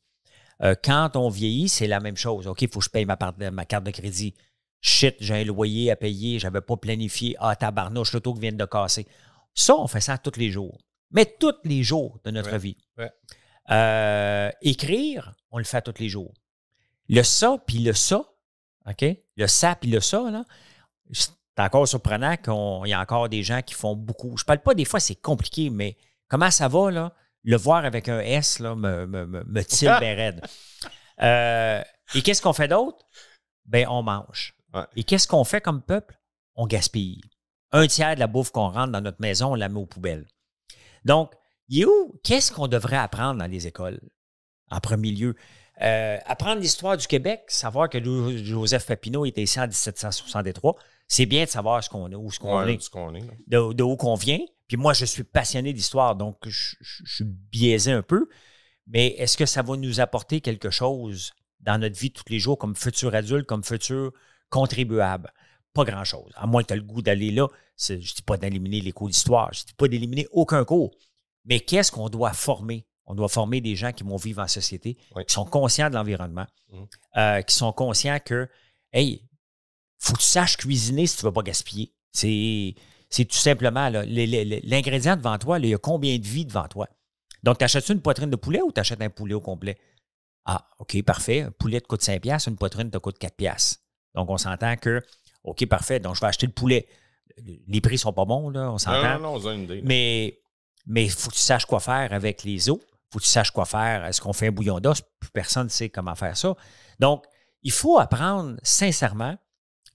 Quand on vieillit, c'est la même chose. OK, il faut que je paye ma carte de crédit. Shit, j'ai un loyer à payer, je n'avais pas planifié. Ah, tabarnouche, l'auto qui vient de casser. Ça, on fait ça tous les jours. Mais tous les jours de notre vie. Ouais. Écrire, on le fait tous les jours. Le ça puis le ça, OK? Le ça puis le ça, là, c'est encore surprenant qu'il y a encore des gens qui font beaucoup. Je ne parle pas des fois, c'est compliqué, mais comment ça va, là? Le voir avec un S, là, me tire bien raide. Et qu'est-ce qu'on fait d'autre? Ben, on mange. Ouais. Et qu'est-ce qu'on fait comme peuple? On gaspille. 1/3 de la bouffe qu'on rentre dans notre maison, on la met aux poubelles. Donc, qu'est-ce qu'on devrait apprendre dans les écoles, en premier lieu? Apprendre l'histoire du Québec, savoir que Joseph Papineau était ici en 1763, c'est bien de savoir ce qu'on a, où on est, de où qu'on vient. Puis moi, je suis passionné d'histoire, donc je suis biaisé un peu. Mais est-ce que ça va nous apporter quelque chose dans notre vie de tous les jours comme futur adulte, comme futur contribuable? Pas grand-chose. À moins que tu aies le goût d'aller là. Je ne dis pas d'éliminer les cours d'histoire, je ne dis pas d'éliminer aucun cours. Mais qu'est-ce qu'on doit former? On doit former des gens qui vont vivre en société, qui sont conscients de l'environnement, qui sont conscients que, hey, faut que tu saches cuisiner si tu ne veux pas gaspiller. C'est tout simplement l'ingrédient devant toi, là, il y a combien de vie devant toi? Donc, t'achètes-tu une poitrine de poulet ou t'achètes un poulet au complet? Ah, OK, parfait. Un poulet te coûte 5$, une poitrine te coûte 4$. Donc, on s'entend que, OK, parfait, donc je vais acheter le poulet. Les prix ne sont pas bons, là, on s'entend. Non, on a une idée. Mais il faut que tu saches quoi faire avec les os. Il faut que tu saches quoi faire. Est-ce qu'on fait un bouillon d'os? Plus personne ne sait comment faire ça. Donc, il faut apprendre sincèrement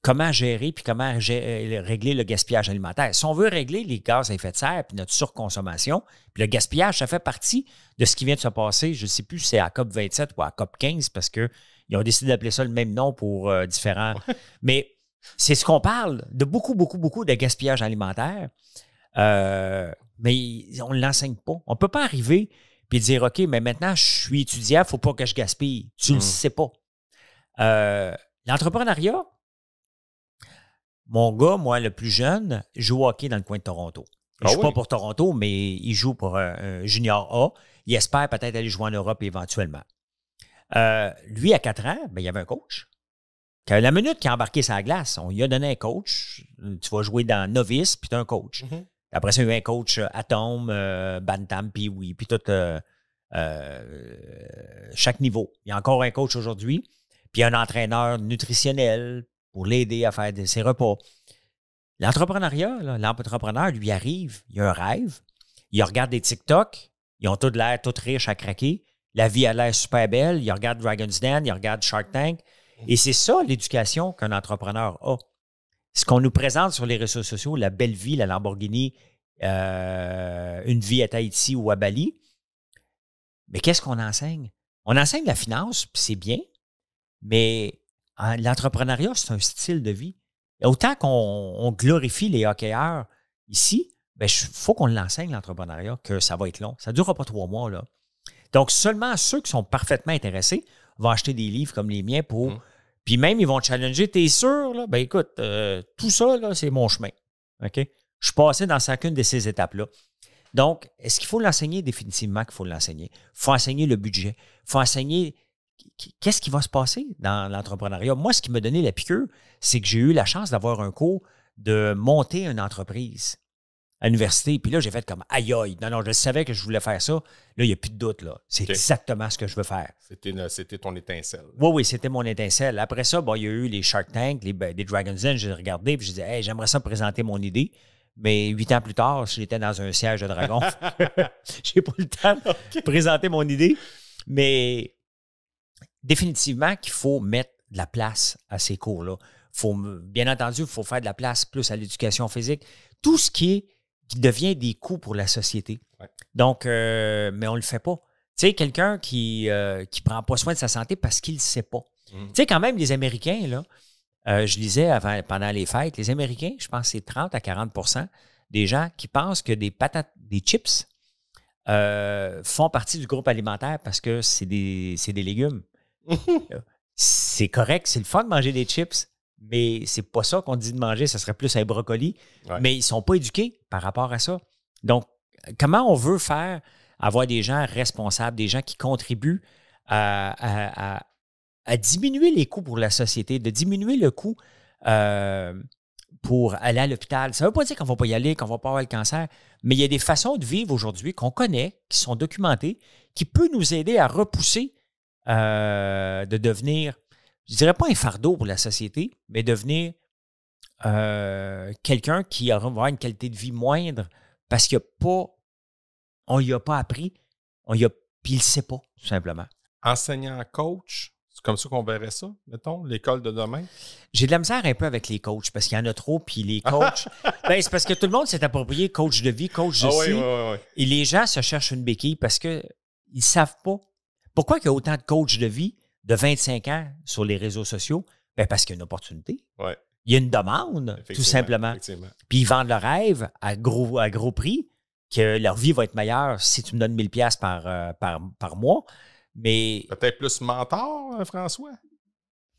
comment gérer puis comment régler le gaspillage alimentaire. Si on veut régler les gaz à effet de serre puis notre surconsommation, puis le gaspillage, ça fait partie de ce qui vient de se passer. Je ne sais plus si c'est à COP27 ou à COP15 parce qu'ils ont décidé d'appeler ça le même nom pour différents... Mais c'est ce qu'on parle de beaucoup de gaspillage alimentaire. Mais on ne l'enseigne pas. On ne peut pas arriver et dire, OK, mais maintenant, je suis étudiant, il ne faut pas que je gaspille. Tu ne le sais pas. L'entrepreneuriat, mon gars, moi, le plus jeune, joue au hockey dans le coin de Toronto. Il ne joue pas pour Toronto, mais il joue pour un junior A. Il espère peut-être aller jouer en Europe éventuellement. Lui, à 4 ans, ben, il y avait un coach. La minute qu'il a embarqué sur la glace, on lui a donné un coach. Tu vas jouer dans novice, puis tu as un coach. Mm-hmm. Après ça, il y a eu un coach Atom, Bantam, puis oui, puis tout chaque niveau. Il y a encore un coach aujourd'hui, puis un entraîneur nutritionnel pour l'aider à faire ses repas. L'entrepreneuriat, là, l'entrepreneur, lui arrive, il a un rêve, il regarde des TikTok, ils ont tous l'air tout riches à craquer, la vie a l'air super belle, il regarde Dragon's Den, il regarde Shark Tank, Et c'est ça l'éducation qu'un entrepreneur a. Ce qu'on nous présente sur les réseaux sociaux, la belle vie, la Lamborghini, une vie à Tahiti ou à Bali. Mais qu'est-ce qu'on enseigne? On enseigne la finance, puis c'est bien, mais l'entrepreneuriat, c'est un style de vie. Et autant qu'on glorifie les hockeyeurs ici, il faut qu'on l'enseigne, l'entrepreneuriat, que ça va être long. Ça ne durera pas 3 mois, là. Donc, seulement ceux qui sont parfaitement intéressés vont acheter des livres comme les miens pour... Puis même, ils vont challenger. T'es sûr, là? Ben écoute, tout ça, là, c'est mon chemin. OK? Je suis passé dans chacune de ces étapes-là. Donc, est-ce qu'il faut l'enseigner? Définitivement qu'il faut l'enseigner. Il faut enseigner le budget. Il faut enseigner qu'est-ce qui va se passer dans l'entrepreneuriat. Moi, ce qui m'a donné la piqûre, c'est que j'ai eu la chance d'avoir un cours de monter une entreprise à l'université. Puis là, j'ai fait comme aïe aïe. Non, je savais que je voulais faire ça. Là, il n'y a plus de doute. Là. C'est exactement ce que je veux faire. C'était ton étincelle. Oui, c'était mon étincelle. Après ça, il y a eu les Shark Tank, les Dragon's Den. J'ai regardé et je disais, hey, j'aimerais ça présenter mon idée. Mais 8 ans plus tard, j'étais dans un siège de dragon. J'ai pas eu le temps de présenter mon idée. Mais définitivement qu'il faut mettre de la place à ces cours-là. Bien entendu, il faut faire de la place plus à l'éducation physique. Tout ce qui devient des coûts pour la société. Ouais. Donc, mais on ne le fait pas. Tu sais, quelqu'un qui ne prend pas soin de sa santé parce qu'il ne sait pas. Tu sais, quand même, les Américains, là, je lisais pendant les fêtes, les Américains, je pense que c'est 30 à 40 % des gens qui pensent que des chips font partie du groupe alimentaire parce que c'est des légumes. C'est correct, c'est le fun de manger des chips, mais c'est pas ça qu'on dit de manger, ça serait plus un brocoli. Ouais. Mais ils ne sont pas éduqués par rapport à ça. Donc, comment on veut faire avoir des gens responsables, des gens qui contribuent à diminuer les coûts pour la société, de diminuer le coût pour aller à l'hôpital. Ça ne veut pas dire qu'on ne va pas y aller, qu'on ne va pas avoir le cancer, mais il y a des façons de vivre aujourd'hui qu'on connaît, qui sont documentées, qui peuvent nous aider à repousser de devenir, je ne dirais pas un fardeau pour la société, mais devenir quelqu'un qui va avoir une qualité de vie moindre parce qu'on ne lui a pas appris, puis il ne le sait pas, tout simplement. Enseignant coach, c'est comme ça qu'on verrait ça, mettons, l'école de demain? J'ai de la misère un peu avec les coachs parce qu'il y en a trop, puis les coachs... c'est parce que tout le monde s'est approprié coach de vie, coach de ci. Oui. Et les gens se cherchent une béquille parce qu'ils ne savent pas. Pourquoi il y a autant de coachs de vie de 25 ans sur les réseaux sociaux? Parce qu'il y a une opportunité. Ouais. Il y a une demande, tout simplement. Puis ils vendent le rêve à gros prix, que leur vie va être meilleure si tu me donnes 1000$ par mois. Mais peut-être plus mentor, François?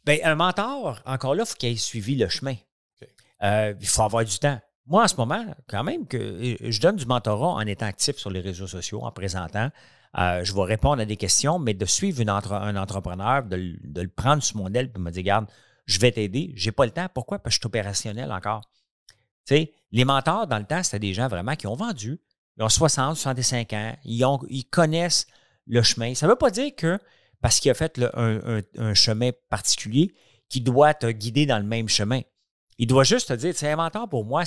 Un mentor, encore là, il faut qu'il ait suivi le chemin. Okay. Il faut avoir du temps. Moi, en ce moment, quand même, que je donne du mentorat en étant actif sur les réseaux sociaux, en présentant. Je vais répondre à des questions, mais de suivre un entrepreneur, de le prendre sous mon aile et me dire, regarde, je vais t'aider. Je n'ai pas le temps. Pourquoi? Parce que je suis opérationnel encore. Tu sais, les mentors, dans le temps, c'était des gens vraiment qui ont vendu. Ils ont 60, 65 ans. Ils connaissent le chemin. Ça ne veut pas dire que, parce qu'il a fait un chemin particulier, qu'il doit te guider dans le même chemin. Il doit juste te dire, tu sais, un mentor pour moi,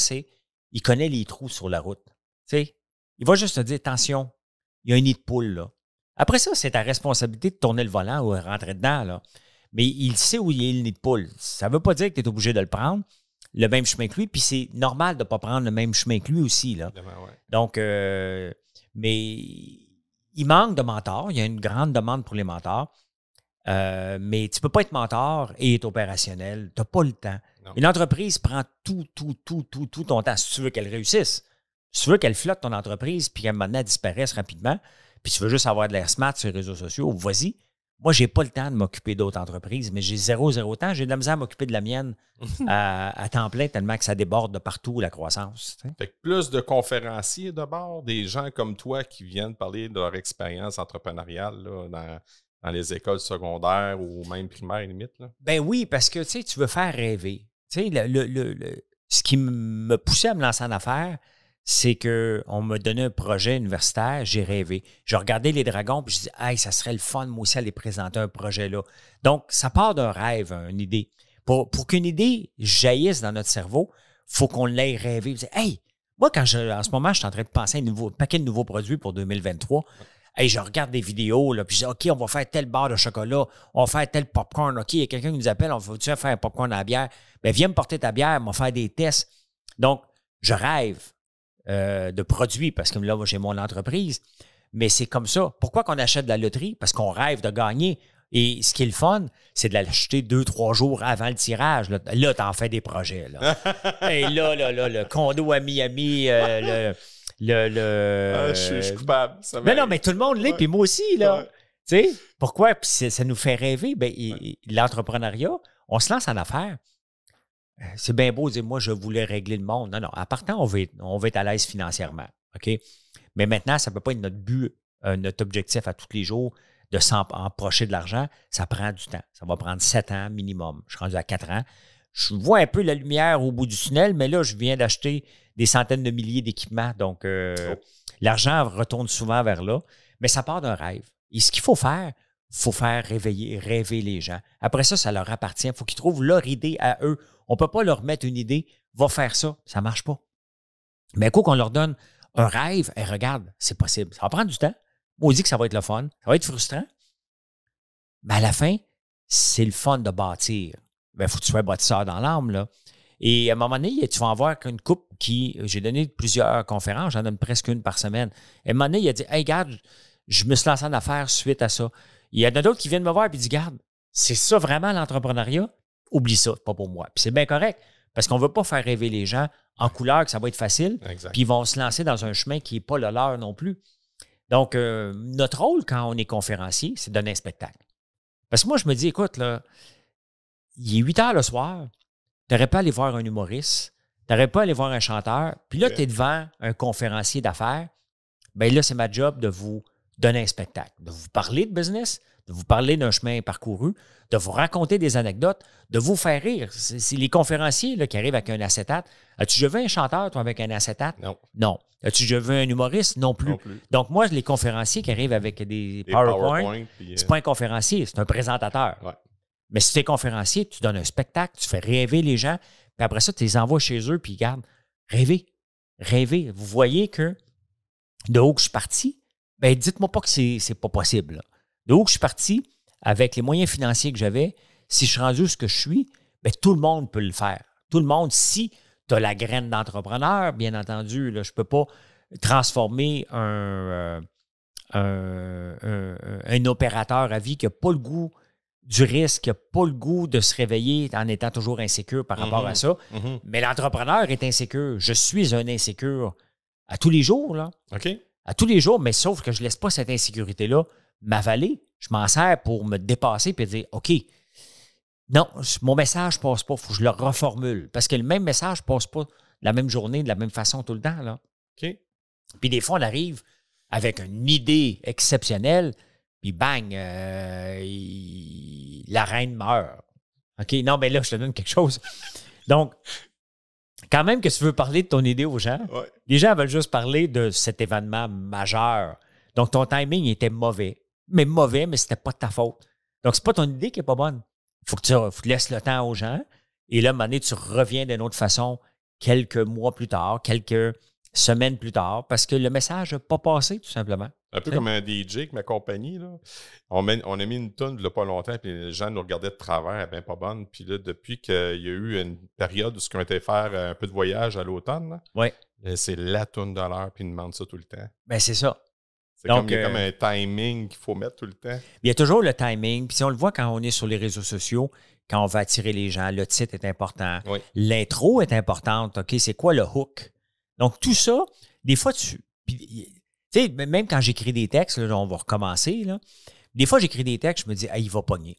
il connaît les trous sur la route. Tu sais, il va juste te dire, attention, il y a un nid de poule, là. Après ça, c'est ta responsabilité de tourner le volant ou de rentrer dedans, là. Mais il sait où il est le nid de poule. Ça ne veut pas dire que tu es obligé de le prendre, le même chemin que lui, puis c'est normal de ne pas prendre le même chemin que lui aussi, là. Ouais. Donc, mais il manque de mentors. Il y a une grande demande pour les mentors. Mais tu ne peux pas être mentor et être opérationnel. Tu n'as pas le temps. Non. Une entreprise prend tout ton temps si tu veux qu'elle réussisse. Si tu veux qu'elle flotte ton entreprise puis qu'elle maintenant disparaisse rapidement, puis tu veux juste avoir de l'air smart sur les réseaux sociaux, vas-y. Moi, je n'ai pas le temps de m'occuper d'autres entreprises, mais j'ai zéro temps. J'ai de la misère à m'occuper de la mienne à temps plein tellement que ça déborde de partout, la croissance. Tu sais. Fait que plus de conférenciers d'abord, des gens comme toi qui viennent parler de leur expérience entrepreneuriale là, dans les écoles secondaires ou même primaires, limite. Là. Ben oui, parce que tu veux faire rêver. Tu sais, ce qui me poussait à me lancer en affaires, c'est qu'on m'a donné un projet universitaire, j'ai rêvé. Je regardais les dragons puis je dis, hey, ça serait le fun, moi aussi, aller présenter un projet là. Donc, ça part d'un rêve, une idée. Pour qu'une idée jaillisse dans notre cerveau, il faut qu'on l'ait rêvé. Hey, moi, en ce moment, je suis en train de penser à un paquet de nouveaux produits pour 2023. Hey, je regarde des vidéos, là, puis je dis, OK, on va faire telle barre de chocolat, on va faire tel popcorn. OK, il y a quelqu'un qui nous appelle, on va-tu faire un popcorn à la bière? Bien, viens me porter ta bière, on va faire des tests. Donc, je rêve de produits parce que là, moi, j'ai mon entreprise. Mais c'est comme ça. Pourquoi qu'on achète de la loterie? Parce qu'on rêve de gagner. Et ce qui est le fun, c'est de l'acheter 2-3 jours avant le tirage. Là, tu en fais des projets. Là. Et là, le condo à Miami, je suis coupable. Mais non, mais tout le monde l'est, puis moi aussi, là. Tu sais, pourquoi? Puis ça nous fait rêver. Ben, l'entrepreneuriat, on se lance en affaires. C'est bien beau de dire, moi, je voulais régler le monde. Non, non. À partant, on va être à l'aise financièrement. OK? Mais maintenant, ça ne peut pas être notre but, notre objectif à tous les jours de s'emprocher de l'argent. Ça prend du temps. Ça va prendre 7 ans minimum. Je suis rendu à 4 ans. Je vois un peu la lumière au bout du tunnel, mais là, je viens d'acheter des centaines de milliers d'équipements. Donc, l'argent retourne souvent vers là. Mais ça part d'un rêve. Et ce qu'il faut faire rêver les gens. Après ça, ça leur appartient. Il faut qu'ils trouvent leur idée à eux. On ne peut pas leur mettre une idée. Va faire ça. Ça ne marche pas. Mais quoi qu'on leur donne un rêve, et regarde, c'est possible. Ça va prendre du temps. On dit que ça va être le fun. Ça va être frustrant. Mais à la fin, c'est le fun de bâtir. Il faut que tu sois bâtisseur dans l'âme, là. Et à un moment donné, tu vas en voir qu'une couple j'ai donné plusieurs conférences, j'en donne presque une par semaine. Et à un moment donné, il a dit, hey, regarde, je me suis lancé en affaires suite à ça. Il y en a d'autres qui viennent me voir et disent, regarde, c'est ça vraiment l'entrepreneuriat? Oublie ça, c'est pas pour moi. Puis c'est bien correct, parce qu'on ne veut pas faire rêver les gens en couleur que ça va être facile, puis ils vont se lancer dans un chemin qui n'est pas le leur non plus. Donc, notre rôle quand on est conférencier, c'est de donner un spectacle. Parce que moi, je me dis, écoute, là, il est 8 heures le soir, tu n'aurais pas aller voir un humoriste, tu n'aurais pas aller voir un chanteur, puis là, tu es devant un conférencier d'affaires, bien là, c'est ma job de vous donner un spectacle, de vous parler de business, de vous parler d'un chemin parcouru, de vous raconter des anecdotes, de vous faire rire. C'est les conférenciers là, qui arrivent avec un acétate. As-tu déjà vu un chanteur, toi, avec un acétate? Non. Non. As-tu déjà vu un humoriste? Non plus. Donc, moi, les conférenciers qui arrivent avec des PowerPoint, c'est pas un conférencier, c'est un présentateur. Ouais. Mais si tu es conférencier, tu donnes un spectacle, tu fais rêver les gens, puis après ça, tu les envoies chez eux, puis regarde, rêvez. Vous voyez que de où que je suis parti, bien, dites-moi pas que c'est pas possible. Là. De où que je suis parti, avec les moyens financiers que j'avais, si je suis rendu où ce que je suis, bien, tout le monde peut le faire. Tout le monde, si tu as la graine d'entrepreneur, bien entendu, là, je ne peux pas transformer un opérateur à vie qui n'a pas le goût du risque, qui n'a pas le goût de se réveiller en étant toujours insécure par rapport à ça. Mais l'entrepreneur est insécure. Je suis un insécure à tous les jours. Là. OK. À tous les jours, mais sauf que je ne laisse pas cette insécurité-là m'avaler. Je m'en sers pour me dépasser et dire, OK, non, mon message ne passe pas, il faut que je le reformule. Parce que le même message ne passe pas la même journée, de la même façon tout le temps. Là. OK. Puis des fois, on arrive avec une idée exceptionnelle, puis bang, la reine meurt. OK, non, mais là, je te donne quelque chose. Donc, quand même que tu veux parler de ton idée aux gens, les gens veulent juste parler de cet événement majeur. Donc, ton timing était mauvais. Mais c'était pas de ta faute. Donc, c'est pas ton idée qui est pas bonne. Il faut que tu laisses le temps aux gens. Et là, à un moment donné, tu reviens d'une autre façon quelques mois plus tard, quelques semaines plus tard, parce que le message n'a pas passé, tout simplement. Un peu comme un DJ avec ma compagnie. Là. On a mis une tonne il n'y a pas longtemps, puis les gens nous regardaient de travers, elle n'est bien pas bonne. Puis là, depuis qu'il y a eu une période où on était faire un peu de voyage à l'automne, c'est la tonne de l'heure, puis ils nous demandent ça tout le temps. Bien, c'est ça. Donc, il y a comme un timing qu'il faut mettre tout le temps. Il y a toujours le timing. Puis si on le voit quand on est sur les réseaux sociaux, quand on va attirer les gens, le titre est important. Oui. L'intro est importante. OK, c'est quoi le hook? Donc, tout ça, des fois, tu sais, même quand j'écris des textes, là, on va recommencer, là, des fois, j'écris des textes, je me dis, ah, il va pogner.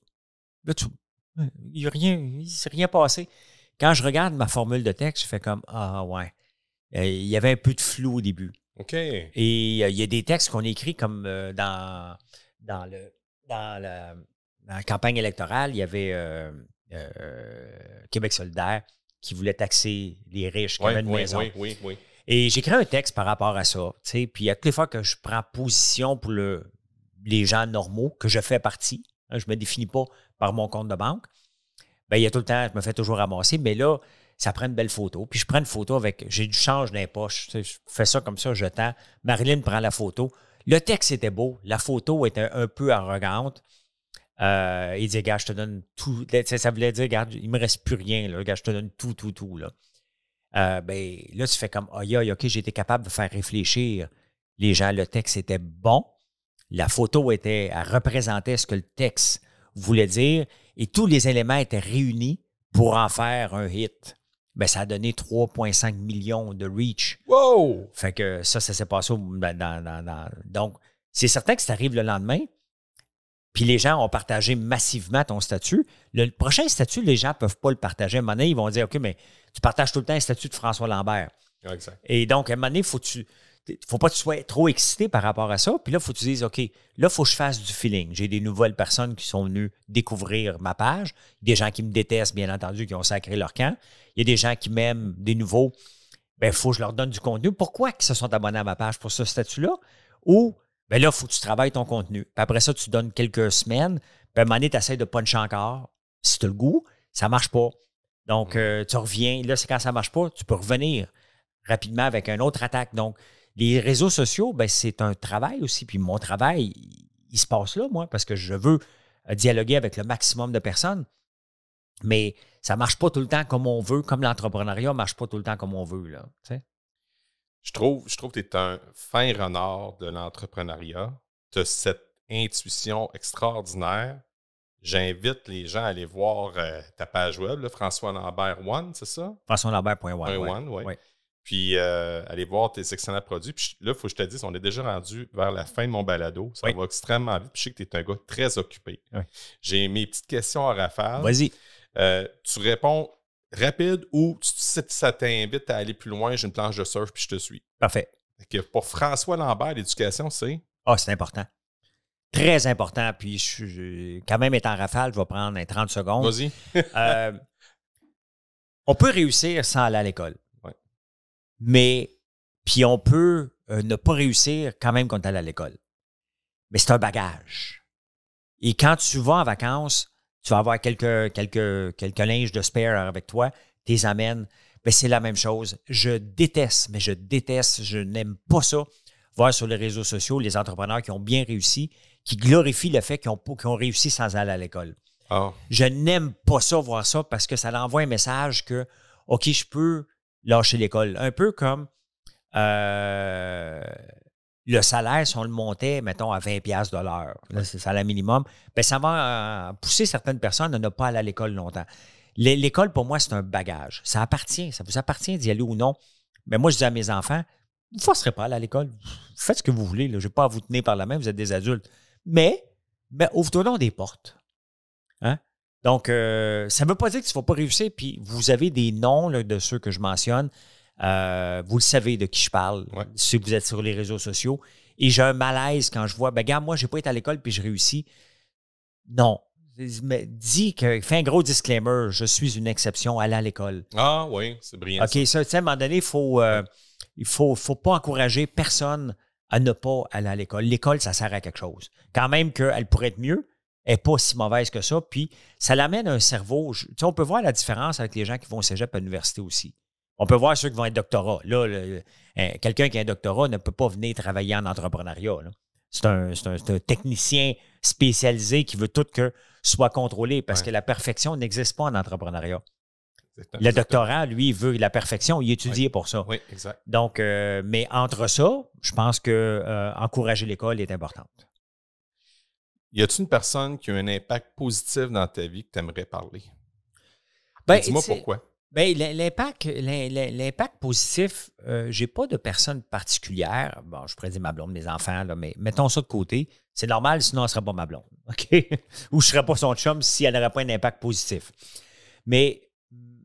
Là, il ne s'est rien passé. Quand je regarde ma formule de texte, je fais comme, ah, ouais. Il y avait un peu de flou au début. OK. Et il y a des textes qu'on écrit comme dans la campagne électorale, il y avait Québec solidaire qui voulait taxer les riches qui avaient une maison. Oui. Et j'écris un texte par rapport à ça. Puis à toutes les fois que je prends position pour les gens normaux, que je fais partie, hein, je ne me définis pas par mon compte de banque, bien, il y a tout le temps, je me fais toujours ramasser, mais là, ça prend une belle photo. Puis je prends une photo j'ai du change dans les poches. Je fais ça comme ça, je tends. Marilyn prend la photo. Le texte était beau, la photo était un peu arrogante. Il dit, gars, je te donne tout. Ça voulait dire, regarde, il ne me reste plus rien, là. Gars, je te donne tout, là. Ben, là, tu fais comme, aïe, OK, j'ai été capable de faire réfléchir les gens. Le texte était bon. La photo elle représentait ce que le texte voulait dire et tous les éléments étaient réunis pour en faire un hit. Ben, ça a donné 3,5 millions de reach. Wow! Fait que ça s'est passé Donc, c'est certain que ça arrive le lendemain. Puis les gens ont partagé massivement ton statut. Le prochain statut, les gens ne peuvent pas le partager. À un moment donné, ils vont dire, OK, mais tu partages tout le temps un statut de François Lambert. Exact. Et donc, à un moment donné, faut pas que tu sois trop excité par rapport à ça. Puis là, il faut que tu dises, OK, là, il faut que je fasse du feeling. J'ai des nouvelles personnes qui sont venues découvrir ma page. Des gens qui me détestent, bien entendu, qui ont sacré leur camp. Il y a des gens qui m'aiment, des nouveaux. Bien, il faut que je leur donne du contenu. Pourquoi ils se sont abonnés à ma page pour ce statut-là? Ou, bien là, il faut que tu travailles ton contenu. Puis après ça, tu donnes quelques semaines. Puis à un moment donné, tu essaies de puncher encore. Si tu as le goût, ça ne marche pas. Donc, tu reviens. Là, c'est quand ça ne marche pas, tu peux revenir rapidement avec une autre attaque. Donc, les réseaux sociaux, ben, c'est un travail aussi. Puis mon travail, il se passe là, moi, parce que je veux dialoguer avec le maximum de personnes. Mais ça ne marche pas tout le temps comme on veut, comme l'entrepreneuriat ne marche pas tout le temps comme on veut. Là, tu sais. Je trouve que tu es un fin renard de l'entrepreneuriat. Tu as cette intuition extraordinaire. J'invite les gens à aller voir ta page web, là, François Lambert One, c'est ça? FrançoisLambert.one. Ouais. Puis aller voir tes excellents produits. Puis là, il faut que je te dise, on est déjà rendu vers la fin de mon balado. Ça va extrêmement vite. Puis je sais que tu es un gars très occupé. Oui. J'ai mes petites questions à rafale. Vas-y. Tu réponds rapide ou si ça t'invite à aller plus loin, j'ai une planche de surf puis je te suis. Parfait. Pour François Lambert, l'éducation, c'est? C'est important. Très important. Puis, quand même, étant en rafale, je vais prendre 30 secondes. Vas-y. On peut réussir sans aller à l'école. Ouais. Mais, puis on peut ne pas réussir quand même quand on est allé à l'école. Mais c'est un bagage. Et quand tu vas en vacances, tu vas avoir quelques linges de spare avec toi, tu les amènes. Mais c'est la même chose. Je déteste, je n'aime pas ça, voir sur les réseaux sociaux les entrepreneurs qui ont bien réussi, qui glorifient le fait qu'ils ont réussi sans aller à l'école. Oh. Je n'aime pas ça, voir ça, parce que ça envoie un message que, OK, je peux lâcher l'école. Un peu comme le salaire, si on le montait, mettons, à 20$ de l'heure, là, c'est le salaire minimum, bien, ça va pousser certaines personnes à ne pas aller à l'école longtemps. L'école, pour moi, c'est un bagage. Ça vous appartient d'y aller ou non. Mais moi, je dis à mes enfants, vous ne forcerez pas à aller à l'école. Faites ce que vous voulez. Je ne vais pas vous tenir par la main, vous êtes des adultes. Mais ouvre-toi donc des portes. Hein? Donc, ça ne veut pas dire que tu ne vas pas réussir, puis vous avez des noms là, de ceux que je mentionne. Vous le savez de qui je parle, si vous êtes sur les réseaux sociaux. Et j'ai un malaise quand je vois, regarde, moi, je n'ai pas été à l'école puis je réussis. Non. Fais un gros disclaimer, je suis une exception, allez à l'école. Ah oui, c'est brillant. OK, ça, tu sais, à un moment donné, il faut pas encourager personne à ne pas aller à l'école. L'école, ça sert à quelque chose. Quand même qu'elle pourrait être mieux, elle n'est pas si mauvaise que ça. Puis, ça l'amène à un cerveau. Tu sais, on peut voir la différence avec les gens qui vont au cégep à l'université aussi. On peut voir ceux qui vont être doctorat. Là, quelqu'un qui a un doctorat ne peut pas venir travailler en entrepreneuriat. Là. C'est un technicien spécialisé qui veut tout que soit contrôlé parce que la perfection n'existe pas en entrepreneuriat. Exactement. Le doctorat, lui, il veut la perfection, il est étudié pour ça. Oui, exact. Donc, mais entre ça, je pense que encourager l'école est importante. Y a-t-il une personne qui a un impact positif dans ta vie que tu aimerais parler? Dis-moi pourquoi. Bien, l'impact positif, j'ai pas de personne particulière. Bon, je pourrais dire ma blonde, mes enfants, là, mais mettons ça de côté. C'est normal, sinon elle ne serait pas ma blonde. OK? Ou je ne serais pas son chum si elle n'aurait pas un impact positif. Mais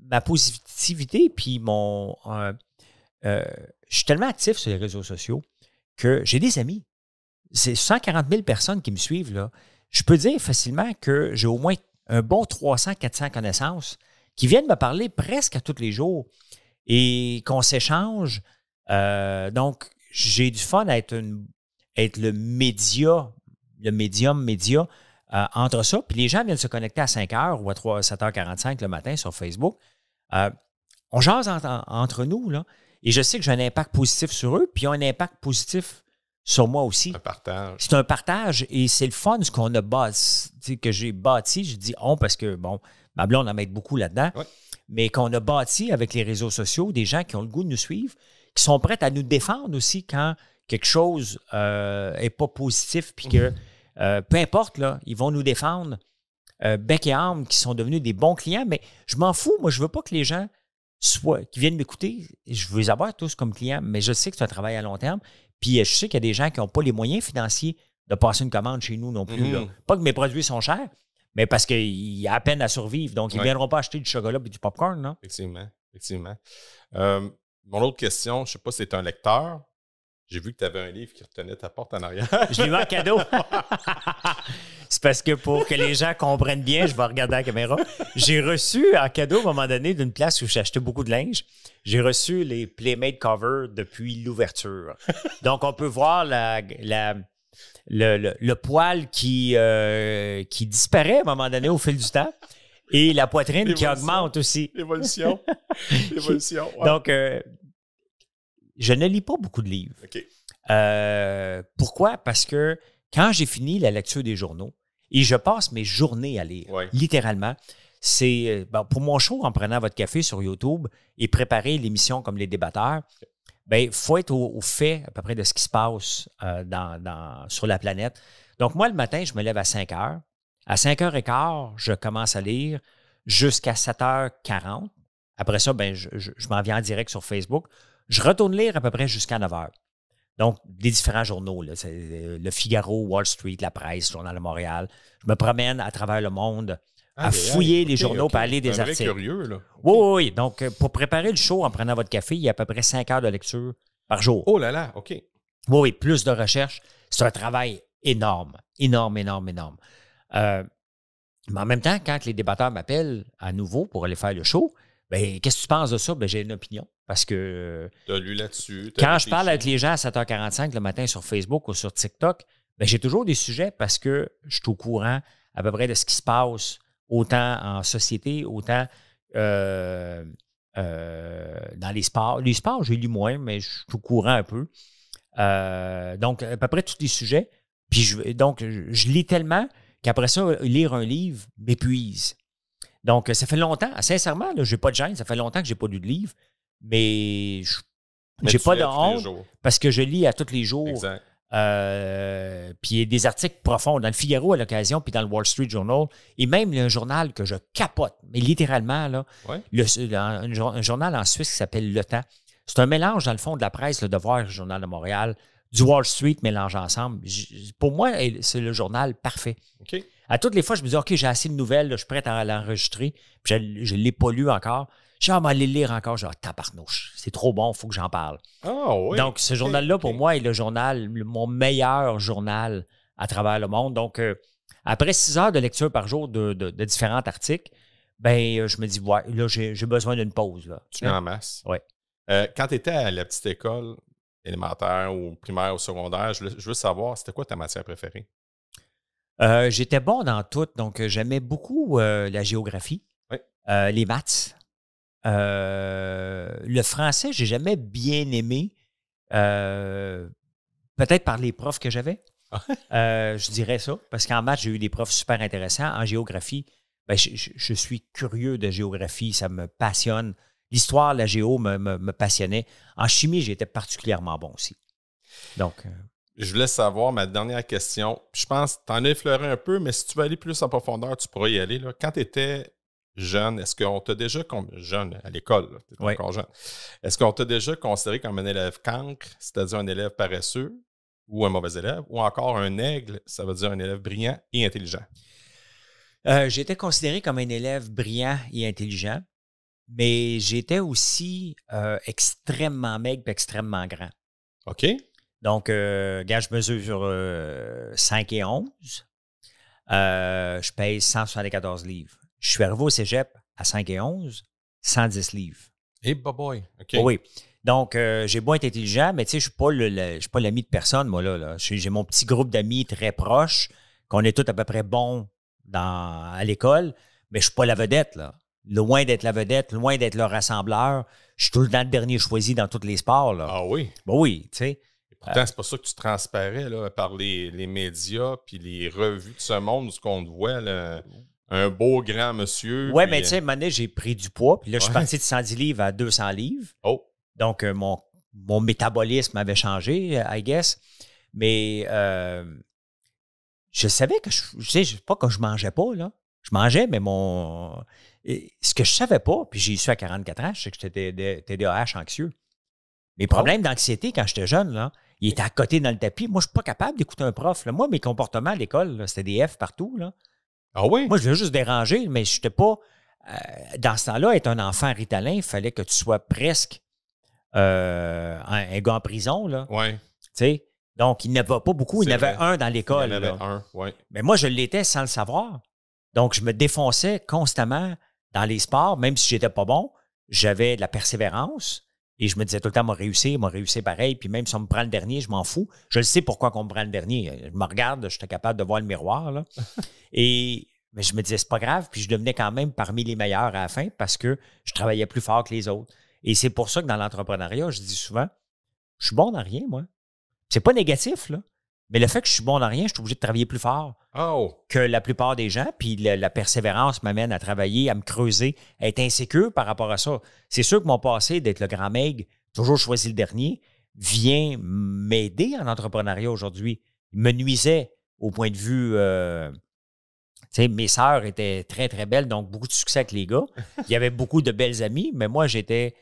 ma positivité, puis je suis tellement actif sur les réseaux sociaux que j'ai des amis. C'est 140 000 personnes qui me suivent, là. Je peux dire facilement que j'ai au moins un bon 300-400 connaissances qui viennent me parler presque à tous les jours et qu'on s'échange. Donc, j'ai du fun à être le médium entre ça. Puis les gens viennent se connecter à 5 h ou à 7h45 le matin sur Facebook. On jase entre nous, là, et je sais que j'ai un impact positif sur eux, puis ils ont un impact positif sur moi aussi. Un partage. C'est un partage et c'est le fun ce qu'on a bâti, que j'ai bâti. Je dis on parce que, bon, ma blonde en met beaucoup là-dedans, mais qu'on a bâti avec les réseaux sociaux, des gens qui ont le goût de nous suivre, qui sont prêts à nous défendre aussi quand quelque chose n'est pas positif, puis que peu importe, là, ils vont nous défendre bec et âme, qui sont devenus des bons clients, mais je m'en fous. Moi, je veux pas que les gens qui viennent m'écouter, je veux les avoir tous comme clients, mais je sais que c'est un travail à long terme. Puis je sais qu'il y a des gens qui n'ont pas les moyens financiers de passer une commande chez nous non plus. Là. Pas que mes produits sont chers, mais parce qu'il y a à peine à survivre. Donc, ils ne viendront pas acheter du chocolat et du popcorn, non? Effectivement. Mon autre question, je ne sais pas si c'est un lecteur. J'ai vu que tu avais un livre qui retenait ta porte en arrière. Je l'ai mis en cadeau. C'est parce que pour que les gens comprennent bien, je vais regarder la caméra. J'ai reçu en cadeau à un moment donné d'une place où j'ai acheté beaucoup de linge. J'ai reçu les Playmate Cover depuis l'ouverture. Donc, on peut voir le poil qui disparaît à un moment donné au fil du temps et la poitrine qui augmente aussi. L'évolution. Ouais. Donc, je ne lis pas beaucoup de livres. OK. Pourquoi? Parce que quand j'ai fini la lecture des journaux, et je passe mes journées à lire, littéralement, c'est pour mon show, en prenant votre café sur YouTube et préparer l'émission comme les débatteurs, il faut être au fait à peu près de ce qui se passe sur la planète. Donc, moi, le matin, je me lève à 5 heures. À 5h15, je commence à lire jusqu'à 7h40. Après ça, je m'en viens en direct sur Facebook. Je retourne lire à peu près jusqu'à 9h. Donc, les différents journaux, là, le Figaro, Wall Street, La Presse, Journal de Montréal. Je me promène à travers le monde à fouiller les journaux pour aller des articles. Curieux, là. Oui. Donc, pour préparer le show en prenant votre café, il y a à peu près 5 heures de lecture par jour. Oh là là, OK. Oui, plus de recherche. C'est un travail énorme. Énorme. Mais en même temps, quand les débatteurs m'appellent à nouveau pour aller faire le show, qu'est-ce que tu penses de ça? J'ai une opinion. Parce que tu as lu là-dessus. Quand je parle avec les gens à 7h45 le matin sur Facebook ou sur TikTok, j'ai toujours des sujets parce que je suis au courant à peu près de ce qui se passe, autant en société, autant dans les sports. Les sports, j'ai lu moins, mais je suis au courant un peu. Donc, à peu près tous les sujets. Puis, je lis tellement qu'après ça, lire un livre m'épuise. Donc, ça fait longtemps, sincèrement, je n'ai pas de gêne, ça fait longtemps que je n'ai pas lu de livre, mais je n'ai pas de honte parce que je lis à tous les jours. Exact. Puis il y a des articles profonds dans le Figaro à l'occasion, puis dans le Wall Street Journal, et même il y a un journal que je capote, mais littéralement, là, un journal en Suisse qui s'appelle Le Temps. C'est un mélange, dans le fond, de la presse, Le Devoir, le Journal de Montréal, du Wall Street mélangé ensemble. Pour moi, c'est le journal parfait. OK. À toutes les fois, je me dis, OK, j'ai assez de nouvelles, là, je suis prêt à l'enregistrer, puis je ne l'ai pas lu encore. Je vais aller le lire encore. Je dis, tabarnouche, c'est trop bon, il faut que j'en parle. Oui. Donc, ce journal-là, pour moi, est le journal, mon meilleur journal à travers le monde. Donc, après 6 heures de lecture par jour de différents articles, je me dis, là, j'ai besoin d'une pause. Là. Tu en masses. Oui. Quand tu étais à la petite école élémentaire ou primaire ou secondaire, je veux savoir, c'était quoi ta matière préférée? J'étais bon dans tout. Donc, j'aimais beaucoup la géographie, les maths. Le français, j'ai jamais bien aimé. Peut-être par les profs que j'avais. Je dirais ça. Parce qu'en maths, j'ai eu des profs super intéressants. En géographie, je suis curieux de géographie. Ça me passionne. L'histoire, la géo me passionnait. En chimie, j'étais particulièrement bon aussi. Donc... Je voulais savoir ma dernière question. Je pense que tu en as effleuré un peu, mais si tu veux aller plus en profondeur, tu pourrais y aller. Là. Quand tu étais jeune, est-ce qu'on t'a déjà... Jeune, à l'école, tu étais encore jeune. Est-ce qu'on t'a déjà considéré comme un élève cancre, c'est-à-dire un élève paresseux ou un mauvais élève, ou encore un aigle, ça veut dire un élève brillant et intelligent? J'étais considéré comme un élève brillant et intelligent, mais j'étais aussi extrêmement maigre et extrêmement grand. OK. Donc, je mesure 5 et 11. Je pèse 174 livres. Je suis arrivé au cégep à 5 et 11, 110 livres. Eh, boy. OK. Oui. Donc, j'ai beau être intelligent, mais tu sais, je suis pas l'ami de personne, moi, là. J'ai mon petit groupe d'amis très proches, qu'on est tous à peu près bons à l'école, mais je suis pas la vedette, là. Loin d'être la vedette, loin d'être le rassembleur. Je suis tout le temps le dernier choisi dans tous les sports, là. Ah oui? Oui, tu sais. Pourtant, c'est pas ça que tu transparais là, par les médias puis les revues de ce monde, ce qu'on te voit, là, un beau grand monsieur. Ouais, puis, mais tu sais, à un moment donné, j'ai pris du poids. Puis là, je suis Ouais. parti de 110 livres à 200 livres. Oh, Donc, mon métabolisme avait changé, I guess. Mais je savais que je sais pas que je mangeais pas, là. Je mangeais, mais ce que je savais pas, puis j'ai su à 44 ans, c'est que j'étais TDAH anxieux. Mes problèmes d'anxiété quand j'étais jeune, là, ils étaient à côté dans le tapis. Moi, je suis pas capable d'écouter un prof. Là. Moi, mes comportements à l'école, là, c'était des F partout. Là. ah oui? Moi, je voulais juste déranger, mais je n'étais pas. Dans ce temps-là, être un enfant ritalin, il fallait que tu sois presque un gars en prison. Là. Oui. Tu sais? Donc, il n'y en avait pas beaucoup. Il y en avait un dans Il y l'école. en avait là. un, oui. Mais moi, je l'étais sans le savoir. Donc, je me défonçais constamment dans les sports, même si j'étais pas bon. J'avais de la persévérance. Et je me disais tout le temps, m'a réussi pareil. Puis même si on me prend le dernier, je m'en fous. Je le sais pourquoi on me prend le dernier. Je me regarde, j'étais capable de voir le miroir. Là. Mais je me disais, c'est pas grave. Puis je devenais quand même parmi les meilleurs à la fin parce que je travaillais plus fort que les autres. Et c'est pour ça que dans l'entrepreneuriat, je dis souvent, je suis bon dans rien, moi. C'est pas négatif, là. Mais le fait que je suis bon dans rien, je suis obligé de travailler plus fort que la plupart des gens. Puis la persévérance m'amène à travailler, à me creuser, à être insécure par rapport à ça. C'est sûr que mon passé d'être le grand maigre, toujours choisi le dernier, vient m'aider en entrepreneuriat aujourd'hui. Il me nuisait au point de vue... tu sais, mes sœurs étaient très, très belles, donc beaucoup de succès avec les gars. Il y avait beaucoup de belles amies, mais moi, j'étais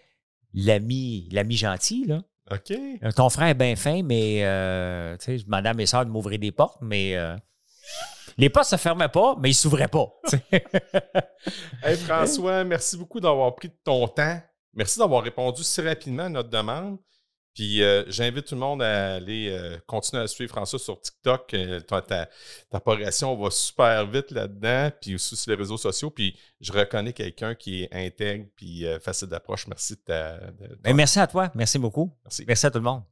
l'ami gentil, là. OK. Ton frère est bien fin, mais tu sais, je demandais à mes sœurs de m'ouvrir des portes, mais les portes ne se fermaient pas, mais ils ne s'ouvraient pas. Hey François, merci beaucoup d'avoir pris de ton temps. Merci d'avoir répondu si rapidement à notre demande. Puis j'invite tout le monde à aller continuer à suivre François sur TikTok. Ta progression va super vite là-dedans, puis aussi sur les réseaux sociaux. Puis je reconnais quelqu'un qui est intègre puis facile d'approche. Merci de Merci à toi. Merci beaucoup. Merci. Merci à tout le monde.